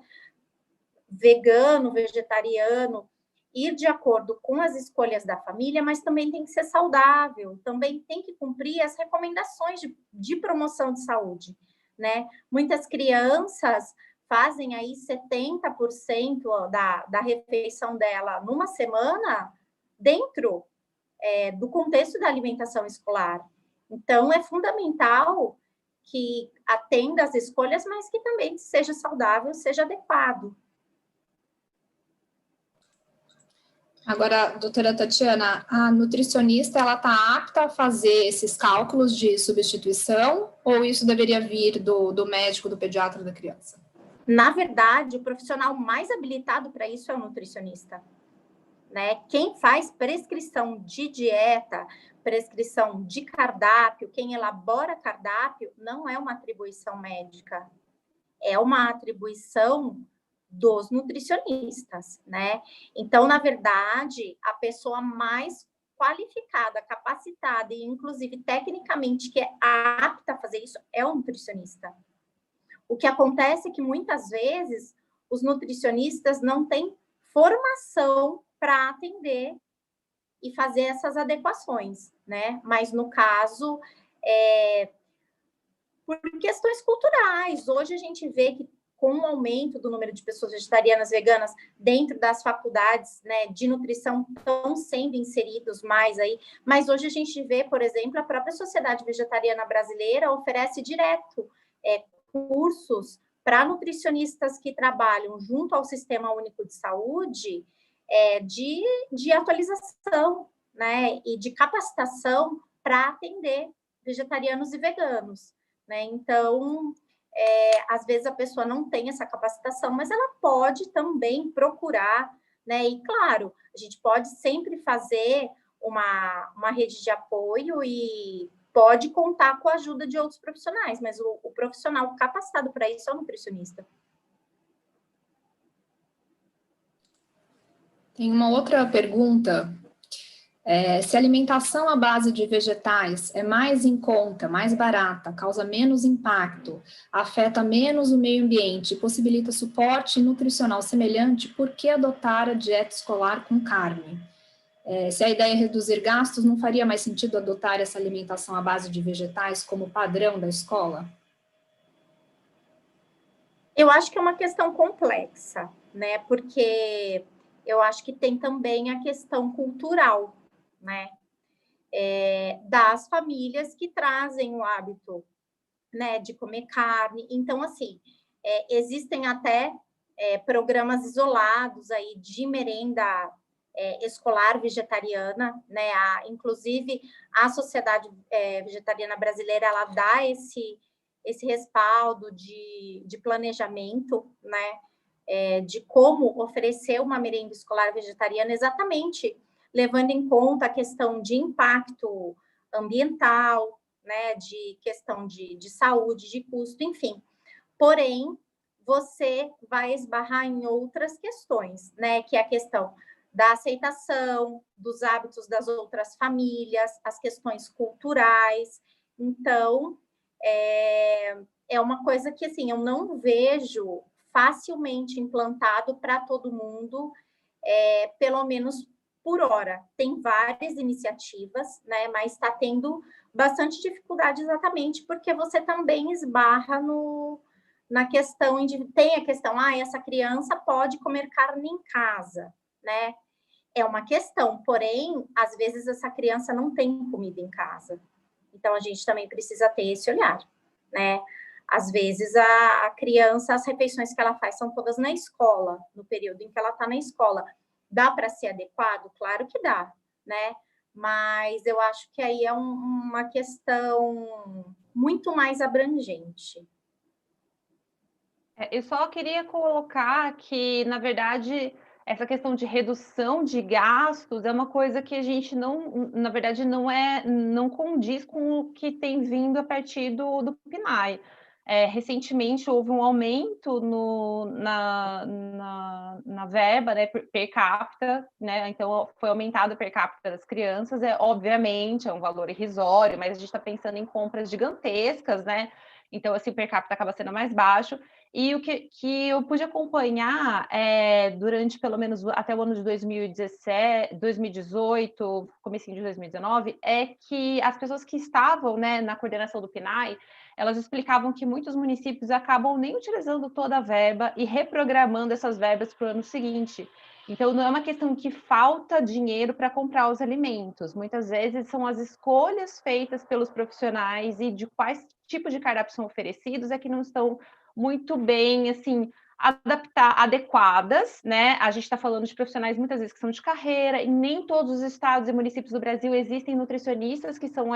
vegano, vegetariano, ir de acordo com as escolhas da família, mas também tem que ser saudável, também tem que cumprir as recomendações de promoção de saúde, né? Muitas crianças fazem aí 70% da refeição dela numa semana dentro do contexto da alimentação escolar. Então, é fundamental que atenda às escolhas, mas que também seja saudável, seja adequado. Agora, doutora Tatiana, a nutricionista, ela está apta a fazer esses cálculos de substituição, ou isso deveria vir do médico, do pediatra da criança? Na verdade, o profissional mais habilitado para isso é o nutricionista, né? Quem faz prescrição de dieta, prescrição de cardápio, quem elabora cardápio, não é uma atribuição médica, é uma atribuição dos nutricionistas, né? Então, na verdade, a pessoa mais qualificada, capacitada e, inclusive, tecnicamente, que é apta a fazer isso é o nutricionista. O que acontece é que, muitas vezes, os nutricionistas não têm formação para atender e fazer essas adequações, né? Mas, no caso, por questões culturais, hoje a gente vê que, com o aumento do número de pessoas vegetarianas, veganas, dentro das faculdades, né, de nutrição, estão sendo inseridos mais aí, mas hoje a gente vê, por exemplo, a própria Sociedade Vegetariana Brasileira oferece direto cursos para nutricionistas que trabalham junto ao Sistema Único de Saúde, de atualização, né, e de capacitação para atender vegetarianos e veganos, né? Então, às vezes a pessoa não tem essa capacitação, mas ela pode também procurar, né? E, claro, a gente pode sempre fazer uma rede de apoio e pode contar com a ajuda de outros profissionais, mas o profissional capacitado para isso é o nutricionista. Tem uma outra pergunta. Se a alimentação à base de vegetais é mais em conta, mais barata, causa menos impacto, afeta menos o meio ambiente, possibilita suporte nutricional semelhante, por que adotar a dieta escolar com carne? Se a ideia é reduzir gastos, não faria mais sentido adotar essa alimentação à base de vegetais como padrão da escola? Eu acho que é uma questão complexa, né? Porque eu acho que tem também a questão cultural, né? Das famílias que trazem o hábito, né, de comer carne. Então, assim, existem até programas isolados aí de merenda escolar vegetariana, né? Inclusive, a Sociedade Vegetariana Brasileira, ela dá esse respaldo de planejamento, né? De como oferecer uma merenda escolar vegetariana, exatamente levando em conta a questão de impacto ambiental, né, de questão de saúde, de custo, enfim. Porém, você vai esbarrar em outras questões, né, que é a questão da aceitação, dos hábitos das outras famílias, as questões culturais. Então, é uma coisa que, assim, eu não vejo facilmente implantado para todo mundo, pelo menos por hora. Tem várias iniciativas, né, mas está tendo bastante dificuldade exatamente porque você também esbarra na questão, tem a questão, essa criança pode comer carne em casa, né? É uma questão, porém, às vezes essa criança não tem comida em casa. Então, a gente também precisa ter esse olhar, né? Às vezes, a criança, as refeições que ela faz são todas na escola, no período em que ela está na escola. Dá para ser adequado? Claro que dá, né? Mas eu acho que aí é uma questão muito mais abrangente. Eu só queria colocar que, na verdade, essa questão de redução de gastos é uma coisa que a gente não, na verdade, não condiz com o que tem vindo a partir do PNAE. Recentemente houve um aumento na verba, né, per capita, né? Então foi aumentado o per capita das crianças, obviamente é um valor irrisório, mas a gente está pensando em compras gigantescas, né? Então, assim, o per capita acaba sendo mais baixo. E o que eu pude acompanhar durante pelo menos até o ano de 2017, 2018, comecinho de 2019, é que as pessoas que estavam, né, na coordenação do PNAE, elas explicavam que muitos municípios acabam nem utilizando toda a verba e reprogramando essas verbas para o ano seguinte. Então, não é uma questão que falta dinheiro para comprar os alimentos. Muitas vezes são as escolhas feitas pelos profissionais e de quais tipos de cardápios são oferecidos é que não estão muito bem, assim, adequadas, né? A gente está falando de profissionais muitas vezes que são de carreira, e nem todos os estados e municípios do Brasil existem nutricionistas que são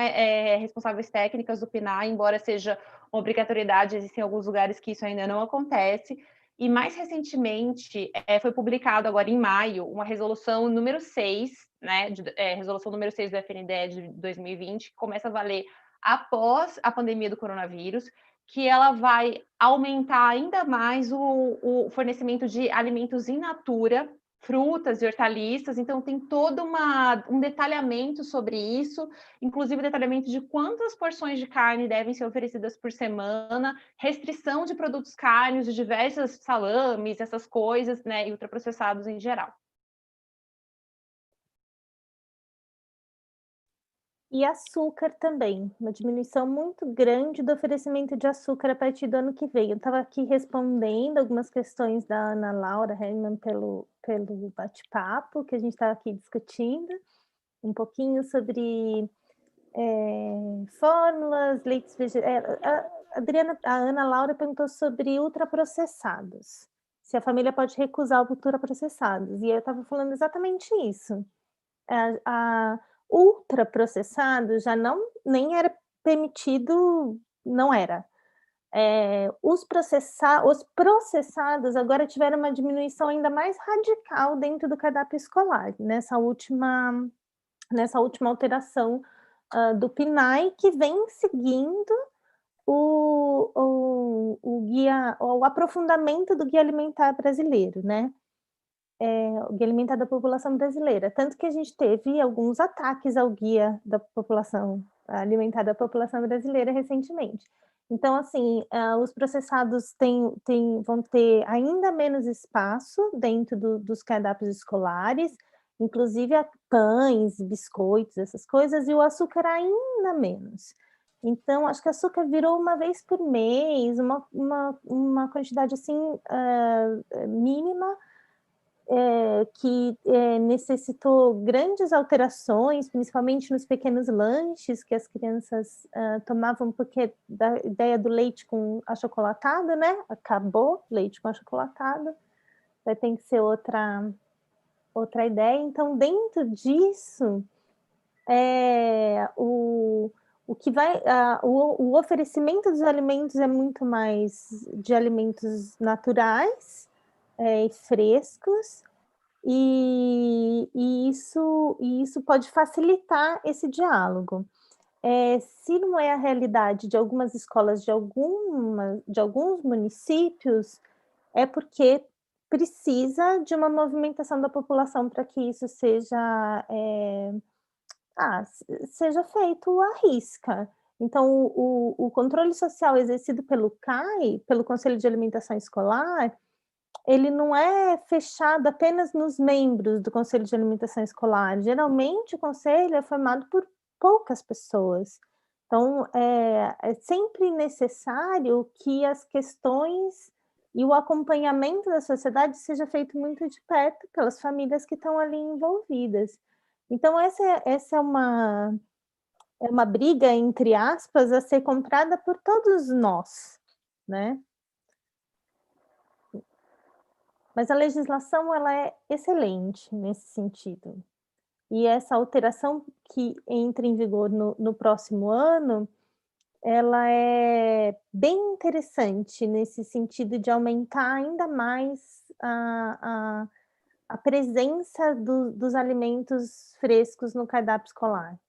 responsáveis técnicas do PNAE, embora seja uma obrigatoriedade, existem alguns lugares que isso ainda não acontece. E mais recentemente, foi publicado agora em maio, uma resolução número 6, né? Resolução número 6 do FNDE de 2020, que começa a valer após a pandemia do coronavírus, que ela vai aumentar ainda mais o fornecimento de alimentos in natura, frutas e hortaliças, então tem todo um detalhamento sobre isso, inclusive detalhamento de quantas porções de carne devem ser oferecidas por semana, restrição de produtos carnes, de diversas salames, essas coisas, né, e ultraprocessados em geral. E açúcar também, uma diminuição muito grande do oferecimento de açúcar a partir do ano que vem. Eu estava aqui respondendo algumas questões da Ana Laura Hegman pelo bate-papo que a gente estava aqui discutindo, um pouquinho sobre fórmulas, leites vegetais. A Ana Laura perguntou sobre ultraprocessados, se a família pode recusar ultraprocessados, e eu estava falando exatamente isso. Ultraprocessado já nem era permitido, não era. Os processados agora tiveram uma diminuição ainda mais radical dentro do cardápio escolar, nessa última alteração do PNAE, que vem seguindo o aprofundamento do Guia Alimentar brasileiro, né? O Guia Alimentar da população brasileira, tanto que a gente teve alguns ataques ao Guia da população alimentar da população brasileira recentemente. Então, assim, os processados vão ter ainda menos espaço dentro dos cardápios escolares, inclusive pães, biscoitos, essas coisas, e o açúcar ainda menos. Então, acho que o açúcar virou uma vez por mês, uma quantidade assim mínima, que necessitou grandes alterações, principalmente nos pequenos lanches que as crianças tomavam, porque da ideia do leite com achocolatado, né? Acabou, leite com achocolatado, vai ter que ser outra ideia. Então, dentro disso, o oferecimento dos alimentos é muito mais de alimentos naturais, e frescos, e isso pode facilitar esse diálogo. se não é a realidade de algumas escolas de alguns municípios, é porque precisa de uma movimentação da população para que isso seja seja feito à risca. Então, o controle social exercido pelo CAI, pelo Conselho de Alimentação Escolar, ele não é fechado apenas nos membros do Conselho de Alimentação Escolar. Geralmente, o conselho é formado por poucas pessoas. Então, é sempre necessário que as questões e o acompanhamento da sociedade seja feito muito de perto pelas famílias que estão ali envolvidas. Então, essa é uma briga, entre aspas, a ser comprada por todos nós, né? Mas a legislação, ela é excelente nesse sentido. E essa alteração que entra em vigor no próximo ano, ela é bem interessante nesse sentido de aumentar ainda mais a presença dos alimentos frescos no cardápio escolar.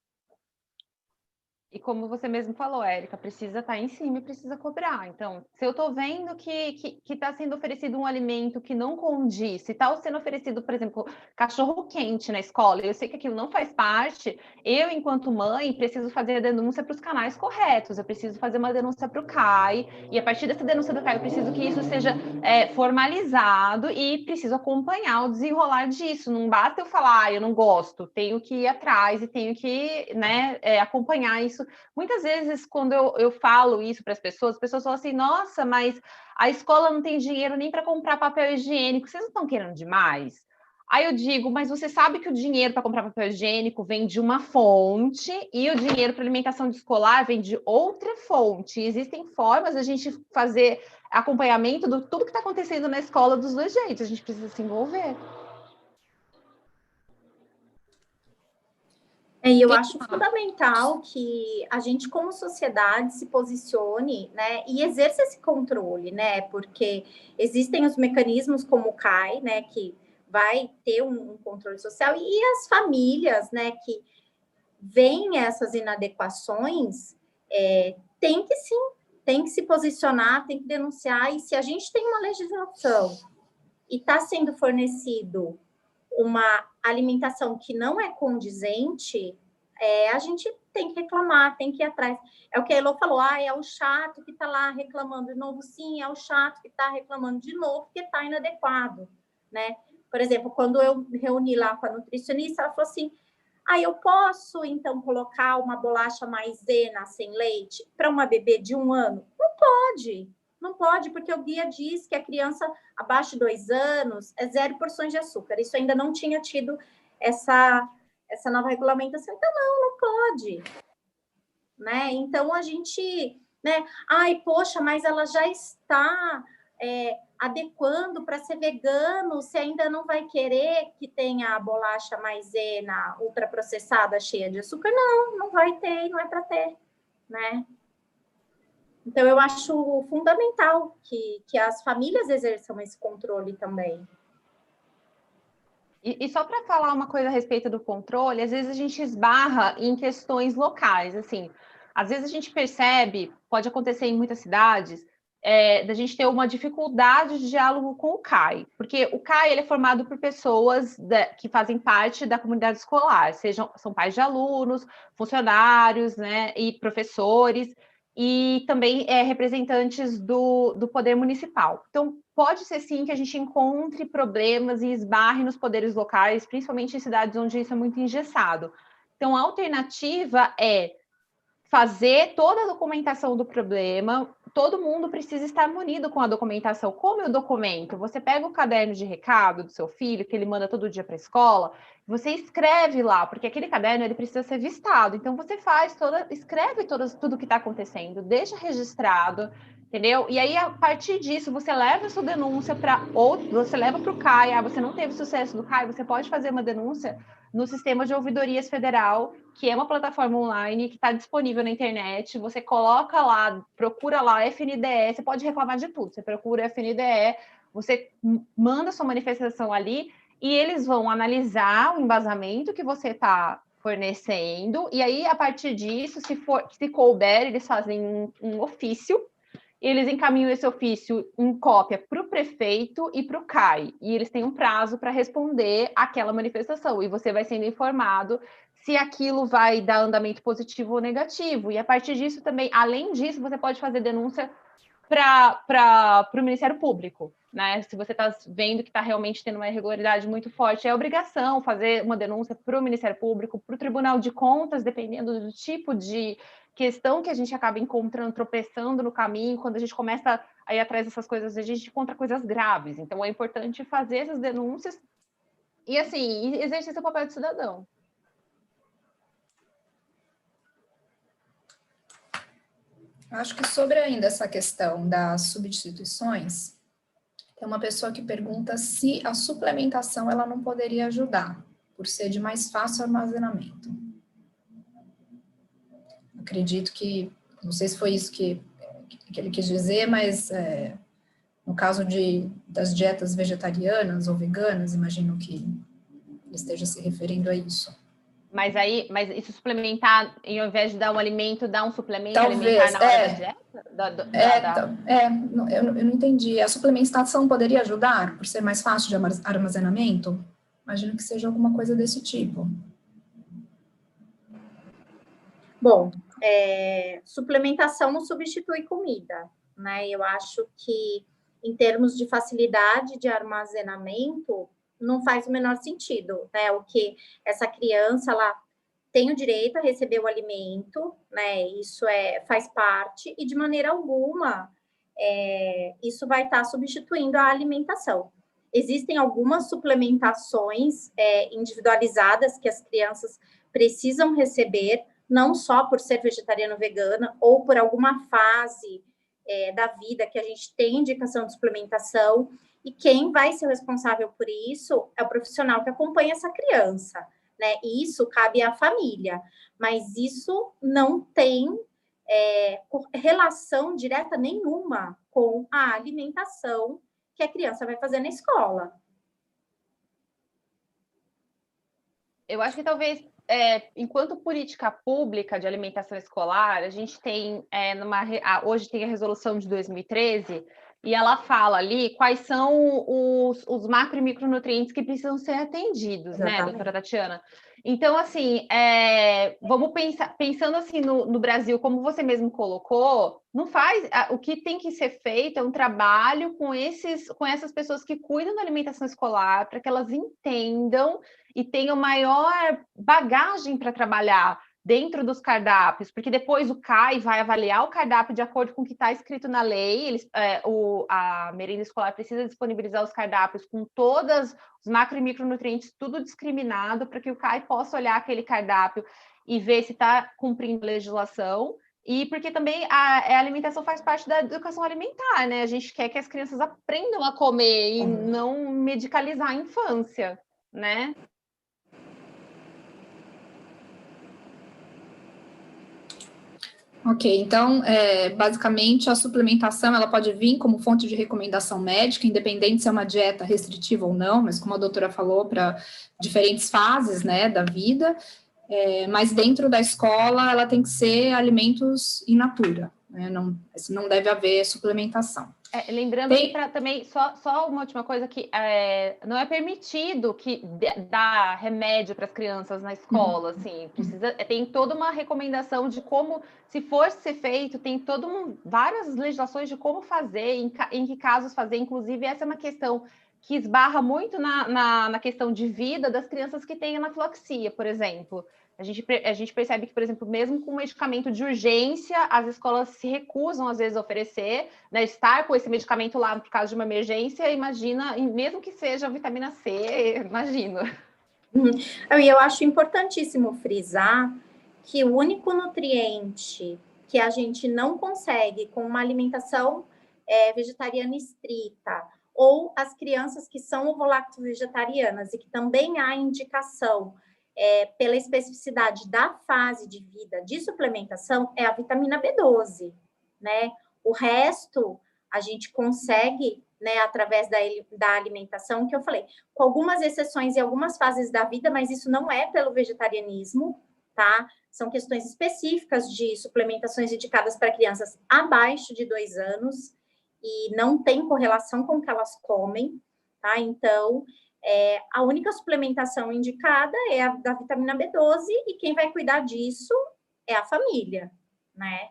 E como você mesmo falou, Érica, precisa estar em cima e precisa cobrar. Então, se eu estou vendo que está sendo oferecido um alimento que não condiz, se está sendo oferecido, por exemplo, cachorro quente na escola, eu sei que aquilo não faz parte, eu, enquanto mãe, preciso fazer a denúncia para os canais corretos, eu preciso fazer uma denúncia para o CAI, e a partir dessa denúncia do CAI, eu preciso que isso seja formalizado e preciso acompanhar o desenrolar disso. Não basta eu falar, eu não gosto, tenho que ir atrás e tenho que, né, acompanhar isso. Muitas vezes, quando eu falo isso para as pessoas falam assim, nossa, mas a escola não tem dinheiro nem para comprar papel higiênico, vocês não estão querendo demais? Aí eu digo, mas você sabe que o dinheiro para comprar papel higiênico vem de uma fonte e o dinheiro para alimentação escolar vem de outra fonte. Existem formas de a gente fazer acompanhamento de tudo que está acontecendo na escola dos dois jeitos, a gente precisa se envolver. E eu acho fundamental que a gente, como sociedade, se posicione, né, e exerça esse controle, né, porque existem os mecanismos como o CAI, né, que vai ter um controle social, e as famílias, né, que veem essas inadequações, tem que se posicionar, tem que denunciar, e se a gente tem uma legislação e está sendo fornecido uma alimentação que não é condizente, a gente tem que reclamar, tem que ir atrás. É o que a Elô falou, é o chato que está lá reclamando de novo, sim, é o chato que está reclamando de novo, porque está inadequado, né? Por exemplo, quando eu reuni lá com a nutricionista, ela falou assim, eu posso, então, colocar uma bolacha maisena sem leite para uma bebê de 1 ano? Não pode, porque o guia diz que a criança abaixo de 2 anos é 0 porções de açúcar. Isso ainda não tinha tido essa nova regulamentação. Então, não pode. Né? Então, a gente... né? Poxa, mas ela já está adequando para ser vegano, você ainda não vai querer que tenha a bolacha maisena ultraprocessada cheia de açúcar? Não vai ter, não é para ter, né? Então, eu acho fundamental que as famílias exerçam esse controle também. E só para falar uma coisa a respeito do controle, às vezes a gente esbarra em questões locais, assim, às vezes a gente percebe, pode acontecer em muitas cidades, da gente ter uma dificuldade de diálogo com o CAI, porque o CAI ele é formado por pessoas que fazem parte da comunidade escolar, são pais de alunos, funcionários, né, e professores, e também representantes do poder municipal. Então, pode ser sim que a gente encontre problemas e esbarre nos poderes locais, principalmente em cidades onde isso é muito engessado. Então, a alternativa é fazer toda a documentação do problema, todo mundo precisa estar munido com a documentação. Como eu documento? Você pega o caderno de recado do seu filho, que ele manda todo dia para a escola, você escreve lá, porque aquele caderno ele precisa ser vistado. Então, você escreve tudo que está acontecendo, deixa registrado, entendeu? E aí, a partir disso, você leva a sua denúncia você leva para o CAI, você não teve sucesso do CAI, você pode fazer uma denúncia no Sistema de Ouvidorias Federal, que é uma plataforma online que está disponível na internet. Você coloca lá, procura lá FNDE, você pode reclamar de tudo. Você procura FNDE, você manda sua manifestação ali e eles vão analisar o embasamento que você está fornecendo, e aí, a partir disso, se couber, eles fazem um ofício, e eles encaminham esse ofício em cópia para o prefeito e para o CAI, e eles têm um prazo para responder aquela manifestação, e você vai sendo informado se aquilo vai dar andamento positivo ou negativo, e a partir disso também, além disso, você pode fazer denúncia para o Ministério Público, né? Se você está vendo que está realmente tendo uma irregularidade muito forte, é obrigação fazer uma denúncia para o Ministério Público, para o Tribunal de Contas, dependendo do tipo de questão que a gente acaba encontrando, tropeçando no caminho. Quando a gente começa a ir atrás dessas coisas, a gente encontra coisas graves. Então, é importante fazer essas denúncias e, assim, exercer seu papel de cidadão. Acho que sobre ainda essa questão das substituições, tem uma pessoa que pergunta se a suplementação ela não poderia ajudar, por ser de mais fácil armazenamento. Acredito que, não sei se foi isso que ele quis dizer, mas no caso das dietas vegetarianas ou veganas, imagino que ele esteja se referindo a isso. Mas isso suplementar, ao invés de dar um alimento, dar um suplemento Talvez, alimentar na hora da dieta? Eu não entendi. A suplementação poderia ajudar, por ser mais fácil de armazenamento? Imagino que seja alguma coisa desse tipo. Bom, suplementação não substitui comida, né? Eu acho que, em termos de facilidade de armazenamento, não faz o menor sentido, né? O que essa criança, ela tem o direito a receber o alimento, né? Isso faz parte, e de maneira alguma isso vai estar substituindo a alimentação. Existem algumas suplementações individualizadas que as crianças precisam receber, não só por ser vegetariano ou vegana, ou por alguma fase da vida que a gente tem indicação de suplementação, e quem vai ser responsável por isso é o profissional que acompanha essa criança, né? E isso cabe à família, mas isso não tem relação direta nenhuma com a alimentação que a criança vai fazer na escola. Eu acho que talvez, enquanto política pública de alimentação escolar, a gente tem, hoje tem a resolução de 2013, e ela fala ali quais são os macro e micronutrientes que precisam ser atendidos, né, doutora Tatiana? Então, assim, vamos pensando assim no Brasil, como você mesmo colocou, o que tem que ser feito é um trabalho com essas pessoas que cuidam da alimentação escolar, para que elas entendam e tenham maior bagagem para trabalhar dentro dos cardápios, porque depois o CAI vai avaliar o cardápio de acordo com o que está escrito na lei. A merenda escolar precisa disponibilizar os cardápios com todos os macro e micronutrientes, tudo discriminado, para que o CAI possa olhar aquele cardápio e ver se está cumprindo a legislação. E porque também a alimentação faz parte da educação alimentar, né? A gente quer que as crianças aprendam a comer e não medicalizar a infância, né? Ok, então, basicamente, a suplementação ela pode vir como fonte de recomendação médica, independente se é uma dieta restritiva ou não, mas como a doutora falou, para diferentes fases, né, da vida, mas dentro da escola ela tem que ser alimentos in natura, né, não deve haver suplementação. Lembrando que também, só uma última coisa, que não é permitido que dar remédio para as crianças na escola, assim, tem toda uma recomendação de como, se for ser feito, tem várias legislações de como fazer, em que casos fazer, inclusive essa é uma questão que esbarra muito na questão de vida das crianças que têm anafilaxia, por exemplo. A gente percebe que, por exemplo, mesmo com medicamento de urgência, as escolas se recusam, às vezes, a oferecer, né, estar com esse medicamento lá por causa de uma emergência, imagina, mesmo que seja vitamina C, imagino. E eu acho importantíssimo frisar que o único nutriente que a gente não consegue com uma alimentação vegetariana estrita, ou as crianças que são ovo-lacto-vegetarianas e que também há indicação pela especificidade da fase de vida de suplementação, é a vitamina B12, né? O resto a gente consegue né, através da alimentação, que eu falei, com algumas exceções em algumas fases da vida, mas isso não é pelo vegetarianismo, tá? São questões específicas de suplementações indicadas para crianças abaixo de 2 anos e não tem correlação com o que elas comem, tá? Então, a única suplementação indicada é a da vitamina B12 e quem vai cuidar disso é a família, né?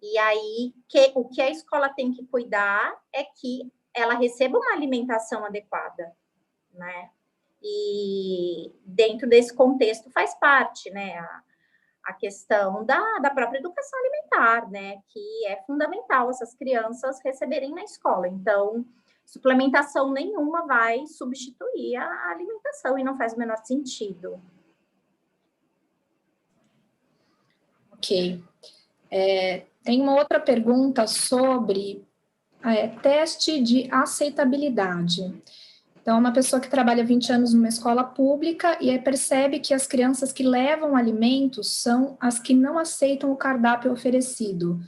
E aí, o que a escola tem que cuidar é que ela receba uma alimentação adequada, né? E dentro desse contexto faz parte, né, a questão da própria educação alimentar, né, que é fundamental essas crianças receberem na escola. Então, suplementação nenhuma vai substituir a alimentação e não faz o menor sentido. Ok. Tem uma outra pergunta sobre teste de aceitabilidade. Então, uma pessoa que trabalha 20 anos numa escola pública e aí percebe que as crianças que levam alimentos são as que não aceitam o cardápio oferecido.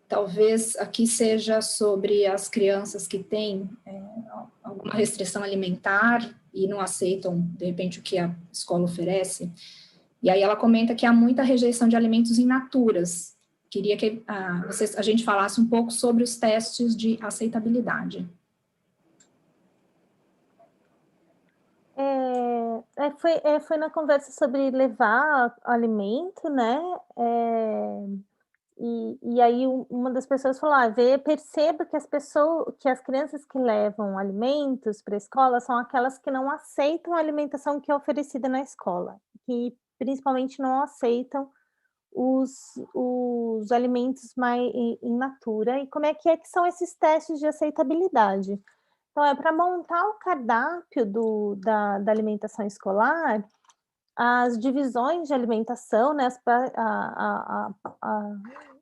Talvez aqui seja sobre as crianças que têm alguma restrição alimentar e não aceitam, de repente, o que a escola oferece. E aí ela comenta que há muita rejeição de alimentos in naturas. Queria que a gente falasse um pouco sobre os testes de aceitabilidade. Foi na conversa sobre levar alimento, né? E aí uma das pessoas falou: perceba que as crianças que levam alimentos para a escola são aquelas que não aceitam a alimentação que é oferecida na escola, que principalmente não aceitam os alimentos mais in natura. E como é que são esses testes de aceitabilidade? Então, para montar o cardápio da alimentação escolar, as divisões de alimentação, né,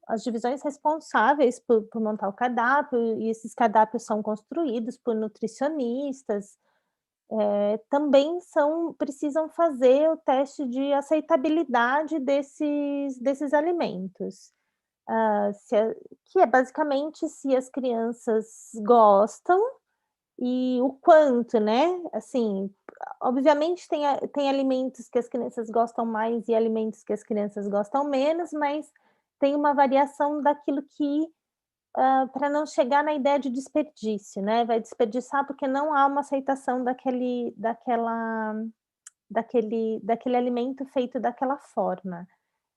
as divisões responsáveis por montar o cardápio, e esses cardápios são construídos por nutricionistas, também precisam fazer o teste de aceitabilidade desses alimentos. Que é basicamente se as crianças gostam e o quanto, né? Assim, obviamente tem alimentos que as crianças gostam mais e alimentos que as crianças gostam menos, mas tem uma variação daquilo que, para não chegar na ideia de desperdício, né? Vai desperdiçar porque não há uma aceitação daquele alimento feito daquela forma.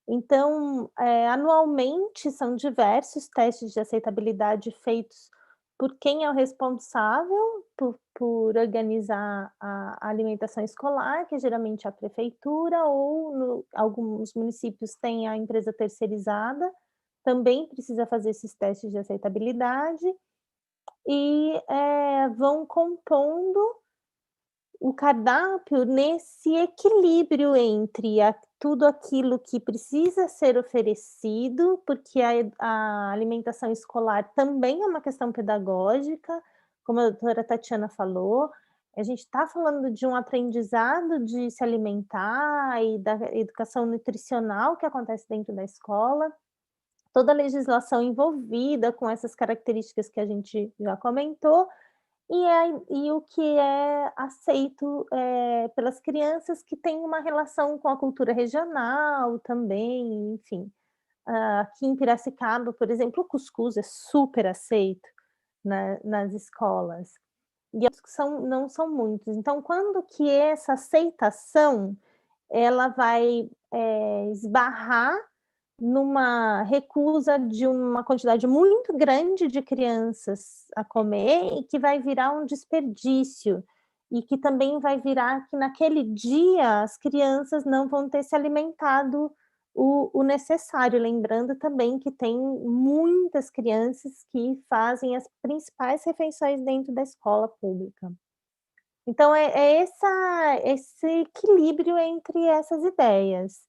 Então, anualmente são diversos testes de aceitabilidade feitos por quem é o responsável por organizar a alimentação escolar, que é geralmente a prefeitura, ou alguns municípios têm a empresa terceirizada, também precisa fazer esses testes de aceitabilidade, e vão compondo o cardápio nesse equilíbrio entre tudo aquilo que precisa ser oferecido, porque a alimentação escolar também é uma questão pedagógica, como a doutora Tatiana falou, a gente está falando de um aprendizado de se alimentar e da educação nutricional que acontece dentro da escola, toda a legislação envolvida com essas características que a gente já comentou, e o que é aceito pelas crianças que têm uma relação com a cultura regional também, enfim. Aqui em Piracicaba, por exemplo, o cuscuz é super aceito nas escolas, e outros que não são muitos. Então, quando que essa aceitação ela vai esbarrar numa recusa de uma quantidade muito grande de crianças a comer e que vai virar um desperdício, e que também vai virar que naquele dia as crianças não vão ter se alimentado o necessário, lembrando também que tem muitas crianças que fazem as principais refeições dentro da escola pública. Então esse equilíbrio entre essas ideias.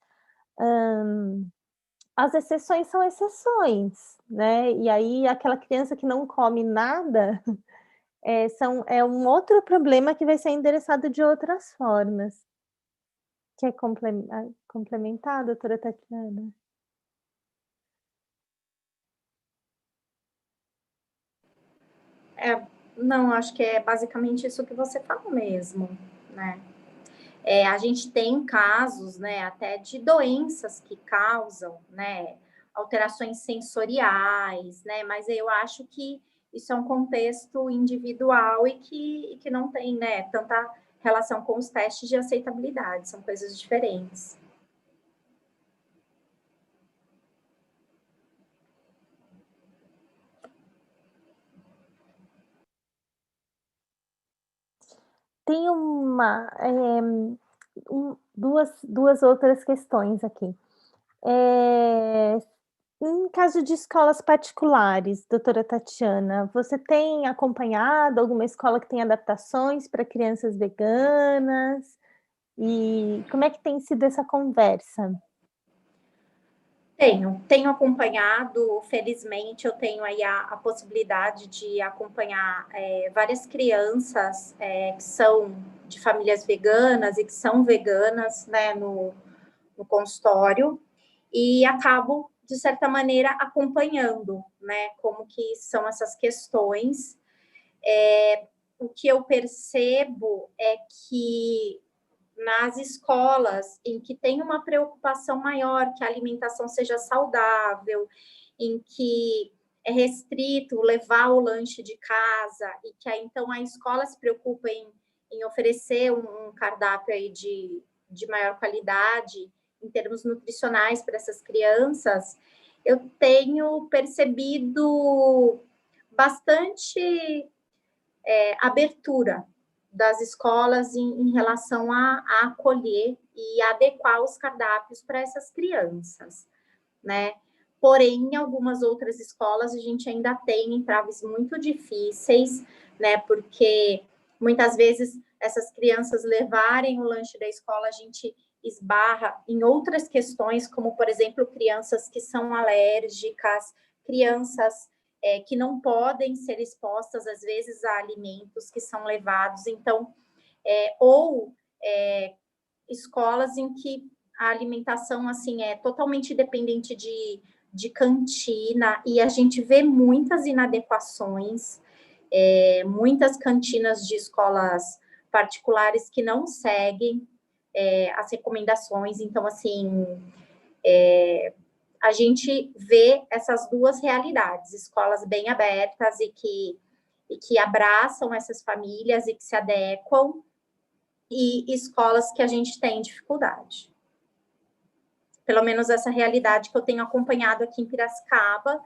As exceções são exceções, né? E aí aquela criança que não come nada é um outro problema que vai ser endereçado de outras formas. Quer complementar, doutora Tatiana? Não, acho que é basicamente isso que você falou mesmo, né? A gente tem casos, né, até de doenças que causam, né, alterações sensoriais, né, mas eu acho que isso é um contexto individual e que não tem, né, tanta relação com os testes de aceitabilidade, são coisas diferentes. Tem duas outras questões aqui. Em caso de escolas particulares, doutora Tatiana, você tem acompanhado alguma escola que tem adaptações para crianças veganas? E como é que tem sido essa conversa? Tenho acompanhado, felizmente eu tenho aí a possibilidade de acompanhar várias crianças que são de famílias veganas e que são veganas, né, no consultório, e acabo, de certa maneira, acompanhando, né, como que são essas questões. O que eu percebo é que nas escolas em que tem uma preocupação maior que a alimentação seja saudável, em que é restrito levar o lanche de casa e que aí, então, a escola se preocupa em oferecer um cardápio aí de maior qualidade em termos nutricionais para essas crianças, eu tenho percebido bastante abertura das escolas em relação a acolher e adequar os cardápios para essas crianças, né? Porém, em algumas outras escolas, a gente ainda tem entraves muito difíceis, né? Porque muitas vezes essas crianças levarem o lanche da escola, a gente esbarra em outras questões, como, por exemplo, crianças que são alérgicas, crianças que não podem ser expostas, às vezes, a alimentos que são levados. Então, escolas em que a alimentação, assim, é totalmente dependente de cantina, e a gente vê muitas inadequações, muitas cantinas de escolas particulares que não seguem as recomendações. Então, assim, a gente vê essas duas realidades, escolas bem abertas e que abraçam essas famílias e que se adequam, e escolas que a gente tem dificuldade. Pelo menos essa realidade que eu tenho acompanhado aqui em Piracicaba,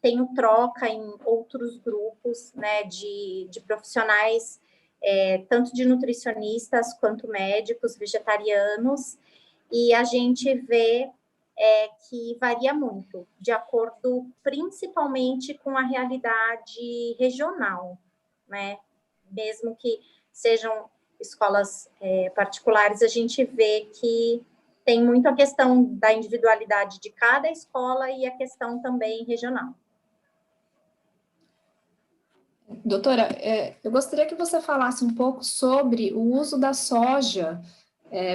tenho troca em outros grupos, né, de profissionais, tanto de nutricionistas quanto médicos, vegetarianos, e a gente vê que varia muito, de acordo principalmente com a realidade regional, né? Mesmo que sejam escolas particulares, a gente vê que tem muito a questão da individualidade de cada escola e a questão também regional. Doutora, eu gostaria que você falasse um pouco sobre o uso da soja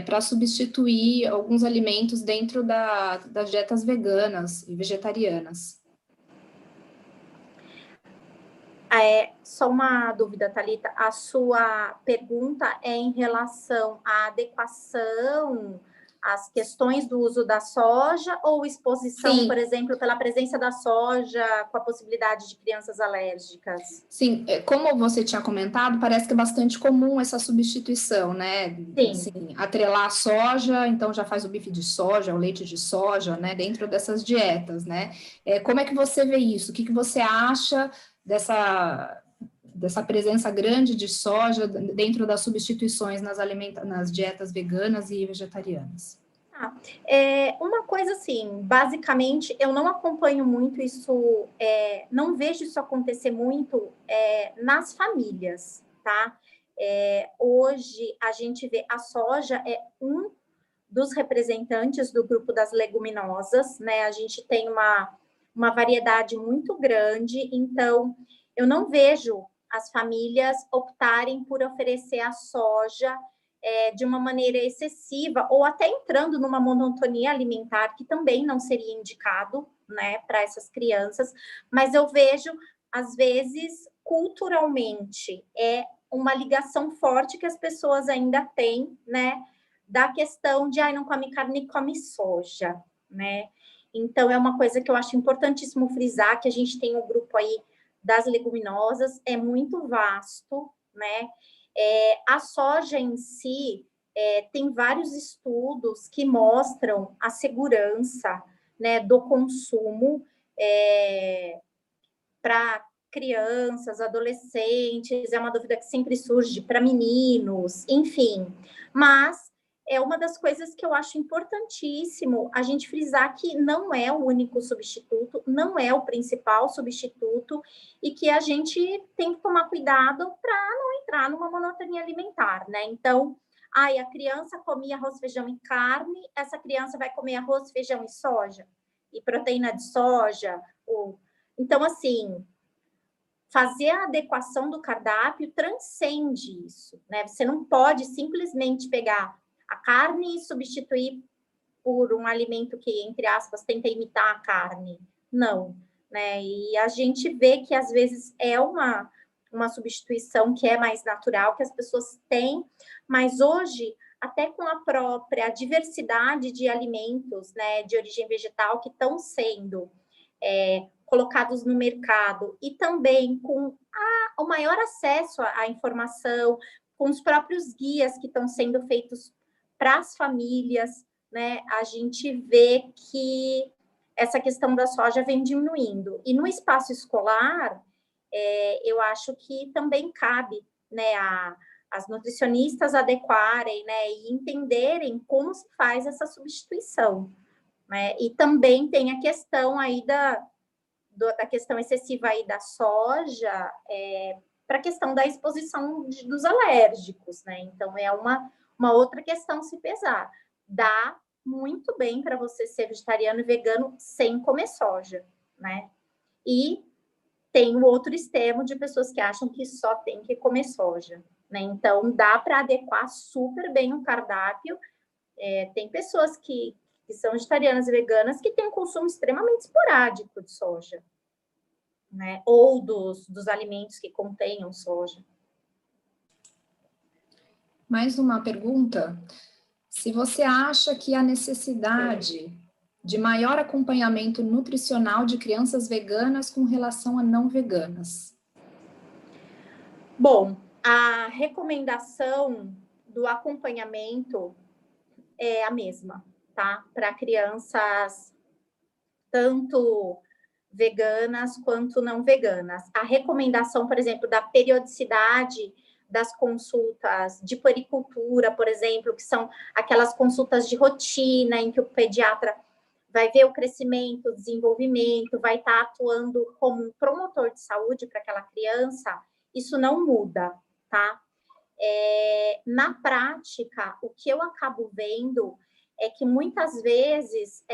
para substituir alguns alimentos dentro das dietas veganas e vegetarianas. Só uma dúvida, Thalita, a sua pergunta é em relação à adequação às questões do uso da soja ou exposição, sim, por exemplo, pela presença da soja com a possibilidade de crianças alérgicas? Sim, como você tinha comentado, parece que é bastante comum essa substituição, né? Sim. Assim, atrelar a soja, então já faz o bife de soja, o leite de soja, né? Dentro dessas dietas, né? Como é que você vê isso? O que você acha dessa presença grande de soja dentro das substituições nas dietas veganas e vegetarianas? Uma coisa assim, basicamente, eu não acompanho muito isso, não vejo isso acontecer muito nas famílias, tá? Hoje, a gente vê a soja é um dos representantes do grupo das leguminosas, né? A gente tem uma variedade muito grande, então eu não vejo as famílias optarem por oferecer a soja de uma maneira excessiva, ou até entrando numa monotonia alimentar, que também não seria indicado, né, para essas crianças, mas eu vejo às vezes, culturalmente, é uma ligação forte que as pessoas ainda têm, né, da questão de, não come carne, come soja, né? Então, é uma coisa que eu acho importantíssimo frisar, que a gente tem um grupo aí das leguminosas, é muito vasto, né? A soja em si, tem vários estudos que mostram a segurança, né, do consumo para crianças, adolescentes, é uma dúvida que sempre surge para meninos, enfim. Mas é uma das coisas que eu acho importantíssimo a gente frisar que não é o único substituto, não é o principal substituto, e que a gente tem que tomar cuidado para não entrar numa monotonia alimentar, né? Então, a criança comia arroz, feijão e carne, essa criança vai comer arroz, feijão e soja, e proteína de soja. Então, assim, fazer a adequação do cardápio transcende isso, né? Você não pode simplesmente pegar a carne e substituir por um alimento que, entre aspas, tenta imitar a carne. Não, né? E a gente vê que, às vezes, é uma substituição que é mais natural, que as pessoas têm, mas hoje, até com a própria diversidade de alimentos, né, de origem vegetal que estão sendo colocados no mercado, e também com o maior acesso à informação, com os próprios guias que estão sendo feitos para as famílias, né, a gente vê que essa questão da soja vem diminuindo. E no espaço escolar, eu acho que também cabe, né, as nutricionistas adequarem, né, e entenderem como se faz essa substituição, né? E também tem a questão aí da questão excessiva aí da soja, para a questão da exposição dos alérgicos, né? Então, é uma outra questão se pesar. Dá muito bem para você ser vegetariano e vegano sem comer soja, né? E tem o outro extremo de pessoas que acham que só tem que comer soja, né? Então, dá para adequar super bem o cardápio. Tem pessoas que são vegetarianas e veganas que têm um consumo extremamente esporádico de soja, né? Ou dos alimentos que contenham soja. Mais uma pergunta. Se você acha que há necessidade de maior acompanhamento nutricional de crianças veganas com relação a não veganas? Bom, a recomendação do acompanhamento é a mesma, tá? Para crianças tanto veganas quanto não veganas. A recomendação, por exemplo, da periodicidade das consultas de puericultura, por exemplo, que são aquelas consultas de rotina em que o pediatra vai ver o crescimento, o desenvolvimento, vai estar atuando como um promotor de saúde para aquela criança, isso não muda, tá? Na prática, o que eu acabo vendo é que muitas vezes,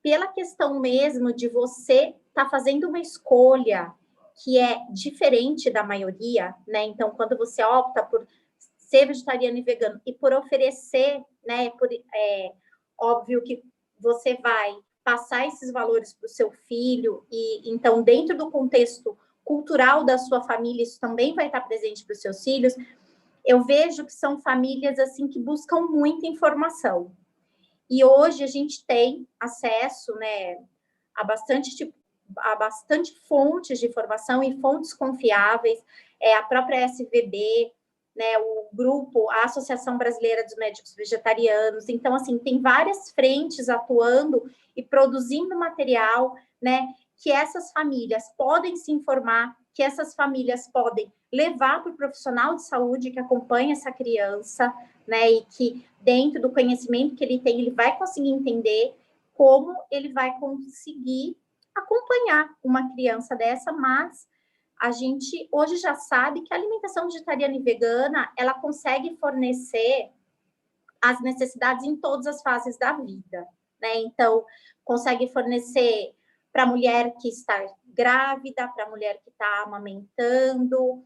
pela questão mesmo de você estar fazendo uma escolha que é diferente da maioria, né? Então, quando você opta por ser vegetariano e vegano e por oferecer, né? Óbvio que você vai passar esses valores para o seu filho, e então, dentro do contexto cultural da sua família, isso também vai estar presente para os seus filhos. Eu vejo que são famílias assim que buscam muita informação. E hoje a gente tem acesso, né, a bastante fontes de informação e fontes confiáveis, a própria SVB, né, o grupo, a Associação Brasileira dos Médicos Vegetarianos. Então, assim, tem várias frentes atuando e produzindo material, né, que essas famílias podem se informar, que essas famílias podem levar para o profissional de saúde que acompanha essa criança, né, e que dentro do conhecimento que ele tem, ele vai conseguir entender como ele vai conseguir acompanhar uma criança dessa, mas a gente hoje já sabe que a alimentação vegetariana e vegana, ela consegue fornecer as necessidades em todas as fases da vida, né? Então, consegue fornecer para a mulher que está grávida, para a mulher que está amamentando,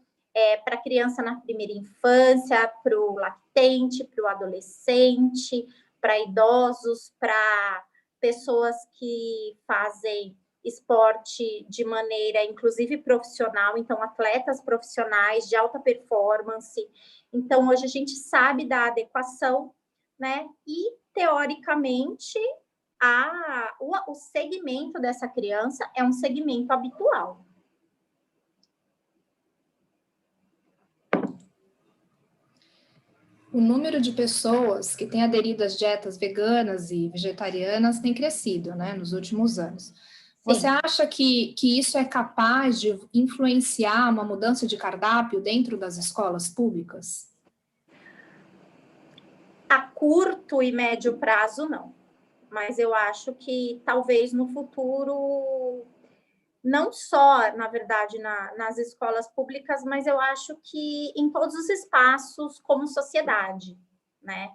para a criança na primeira infância, para o lactente, para o adolescente, para idosos, para pessoas que fazem esporte de maneira, inclusive, profissional, então, atletas profissionais de alta performance. Então, hoje a gente sabe da adequação, né? E, teoricamente, o segmento dessa criança é um segmento habitual. O número de pessoas que têm aderido às dietas veganas e vegetarianas tem crescido, né, nos últimos anos. Você acha que isso é capaz de influenciar uma mudança de cardápio dentro das escolas públicas? A curto e médio prazo, não. Mas eu acho que talvez no futuro, não só, na verdade, nas escolas públicas, mas eu acho que em todos os espaços como sociedade, né?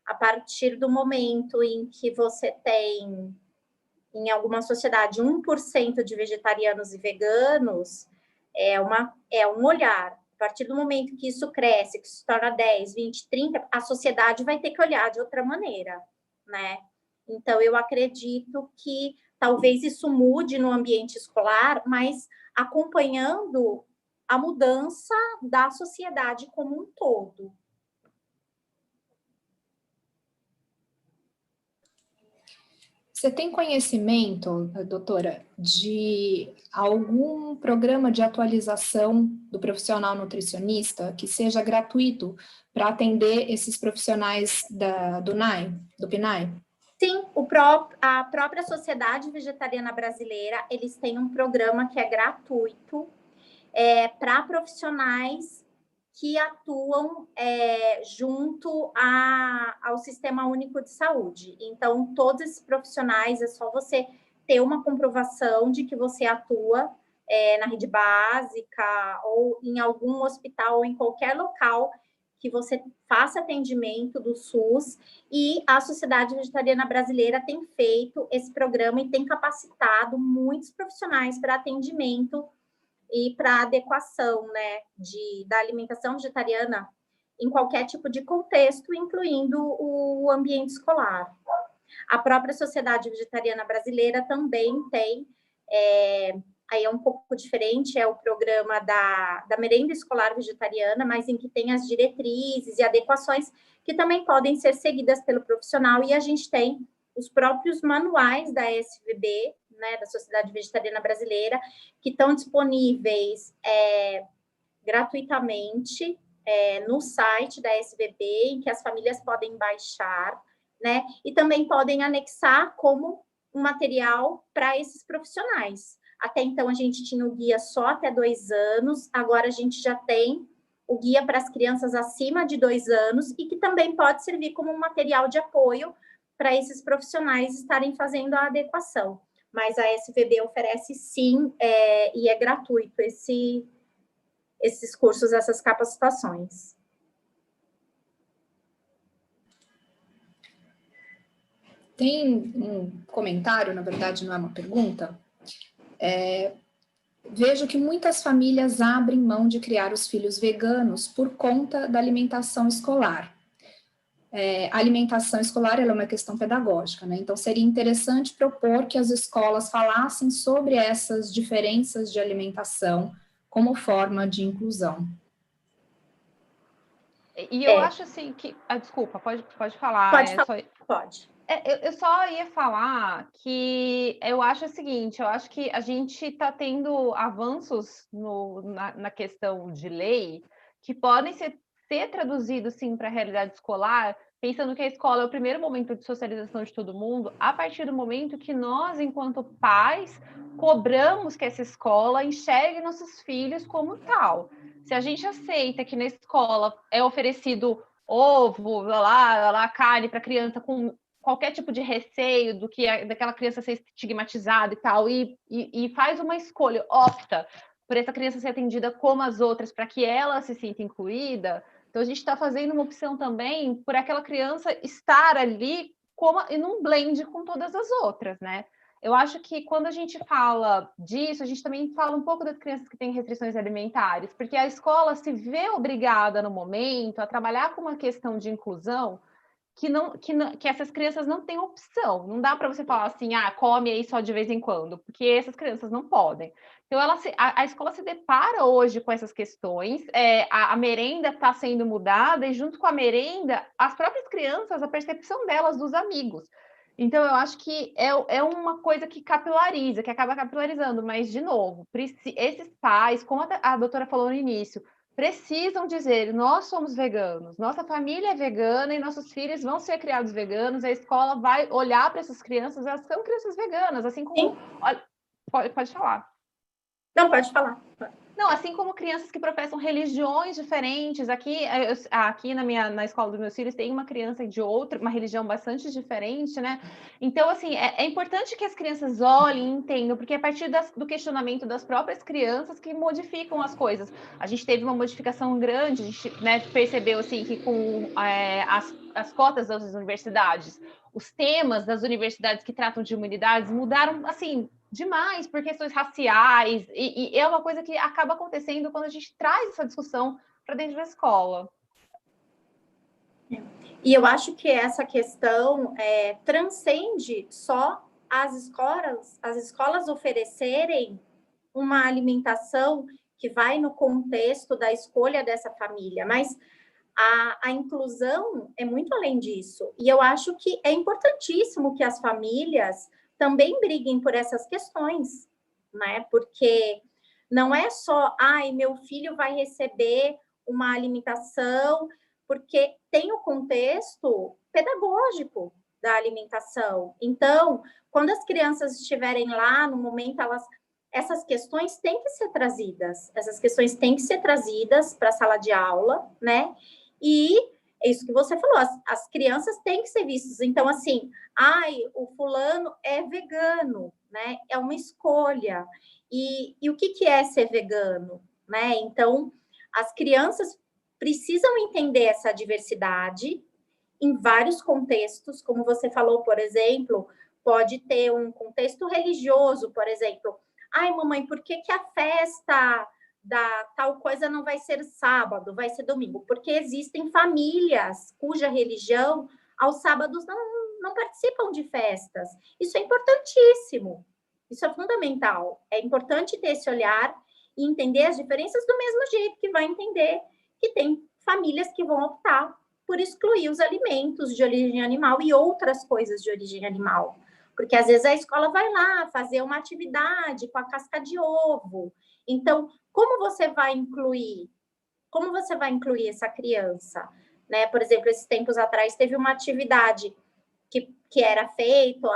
A partir do momento em que você tem, em alguma sociedade, 1% de vegetarianos e veganos, é um olhar. A partir do momento que isso cresce, que se torna 10, 20, 30, a sociedade vai ter que olhar de outra maneira, né? Então, eu acredito que talvez isso mude no ambiente escolar, mas acompanhando a mudança da sociedade como um todo. Você tem conhecimento, doutora, de algum programa de atualização do profissional nutricionista que seja gratuito para atender esses profissionais do PNAE? Sim, a própria Sociedade Vegetariana Brasileira, eles têm um programa que é gratuito para profissionais que atuam junto ao Sistema Único de Saúde. Então, todos esses profissionais, é só você ter uma comprovação de que você atua na rede básica ou em algum hospital ou em qualquer local que você faça atendimento do SUS, e a Sociedade Vegetariana Brasileira tem feito esse programa e tem capacitado muitos profissionais para atendimento e para adequação, né, da alimentação vegetariana em qualquer tipo de contexto, incluindo o ambiente escolar. A própria Sociedade Vegetariana Brasileira também tem, aí é um pouco diferente, é o programa da merenda escolar vegetariana, mas em que tem as diretrizes e adequações que também podem ser seguidas pelo profissional, e a gente tem os próprios manuais da SVB, né, da Sociedade Vegetariana Brasileira, que estão disponíveis gratuitamente no site da SVB, em que as famílias podem baixar, né, e também podem anexar como um material para esses profissionais. Até então, a gente tinha o guia só até 2 anos, agora a gente já tem o guia para as crianças acima de 2 anos, e que também pode servir como um material de apoio para esses profissionais estarem fazendo a adequação. Mas a SVB oferece sim, e é gratuito esses cursos, essas capacitações. Tem um comentário, na verdade não é uma pergunta. Vejo que muitas famílias abrem mão de criar os filhos veganos por conta da alimentação escolar. A alimentação escolar ela é uma questão pedagógica, né? Então, seria interessante propor que as escolas falassem sobre essas diferenças de alimentação como forma de inclusão. E eu acho assim que... desculpa, pode falar. Pode. Eu só ia falar que eu acho o seguinte, eu acho que a gente está tendo avanços na questão de lei que podem ser traduzidos, sim, para a realidade escolar, pensando que a escola é o primeiro momento de socialização de todo mundo, a partir do momento que nós, enquanto pais, cobramos que essa escola enxergue nossos filhos como tal. Se a gente aceita que na escola é oferecido ovo, carne para criança com qualquer tipo de receio daquela criança ser estigmatizada e tal, e faz uma escolha, opta por essa criança ser atendida como as outras, para que ela se sinta incluída, então a gente está fazendo uma opção também por aquela criança estar ali em um blend com todas as outras, né? Eu acho que quando a gente fala disso, a gente também fala um pouco das crianças que têm restrições alimentares, porque a escola se vê obrigada no momento a trabalhar com uma questão de inclusão que essas crianças não têm opção. Não dá para você falar assim, come aí só de vez em quando, porque essas crianças não podem. Então, a escola se depara hoje com essas questões, a merenda está sendo mudada, e junto com a merenda, as próprias crianças, a percepção delas dos amigos. Então, eu acho que é uma coisa que capilariza, que acaba capilarizando, mas, de novo, esses pais, como a doutora falou no início, precisam dizer, nós somos veganos, nossa família é vegana e nossos filhos vão ser criados veganos, a escola vai olhar para essas crianças, elas são crianças veganas, assim como... Pode falar. Não, pode falar. Não, assim como crianças que professam religiões diferentes. Aqui na escola dos meus filhos tem uma criança de uma religião bastante diferente, né? Então, assim, é importante que as crianças olhem e entendam, porque é a partir do questionamento das próprias crianças que modificam as coisas. A gente teve uma modificação grande, a gente, né, percebeu, assim, que com as cotas das universidades, os temas das universidades que tratam de humanidades mudaram, assim, demais por questões raciais, e é uma coisa que acaba acontecendo quando a gente traz essa discussão para dentro da escola. E eu acho que essa questão transcende só as escolas oferecerem uma alimentação que vai no contexto da escolha dessa família, mas a inclusão é muito além disso. E eu acho que é importantíssimo que as famílias também briguem por essas questões, né? Porque não é só, meu filho vai receber uma alimentação, porque tem o contexto pedagógico da alimentação. Então, quando as crianças estiverem lá, no momento, essas questões têm que ser trazidas. Essas questões têm que ser trazidas para a sala de aula, né? E é isso que você falou, as crianças têm que ser vistas. Então, assim, o fulano é vegano, né? É uma escolha. E o que é ser vegano, né? Então, as crianças precisam entender essa diversidade em vários contextos, como você falou, por exemplo, pode ter um contexto religioso, por exemplo. Mamãe, por que a festa da tal coisa não vai ser sábado, vai ser domingo? Porque existem famílias cuja religião aos sábados não participam de festas. Isso é importantíssimo, isso é fundamental. É importante ter esse olhar e entender as diferenças do mesmo jeito que vai entender que tem famílias que vão optar por excluir os alimentos de origem animal e outras coisas de origem animal. Porque às vezes a escola vai lá fazer uma atividade com a casca de ovo. Então, como você vai incluir? Como você vai incluir essa criança? Né? Por exemplo, esses tempos atrás teve uma atividade que era feita,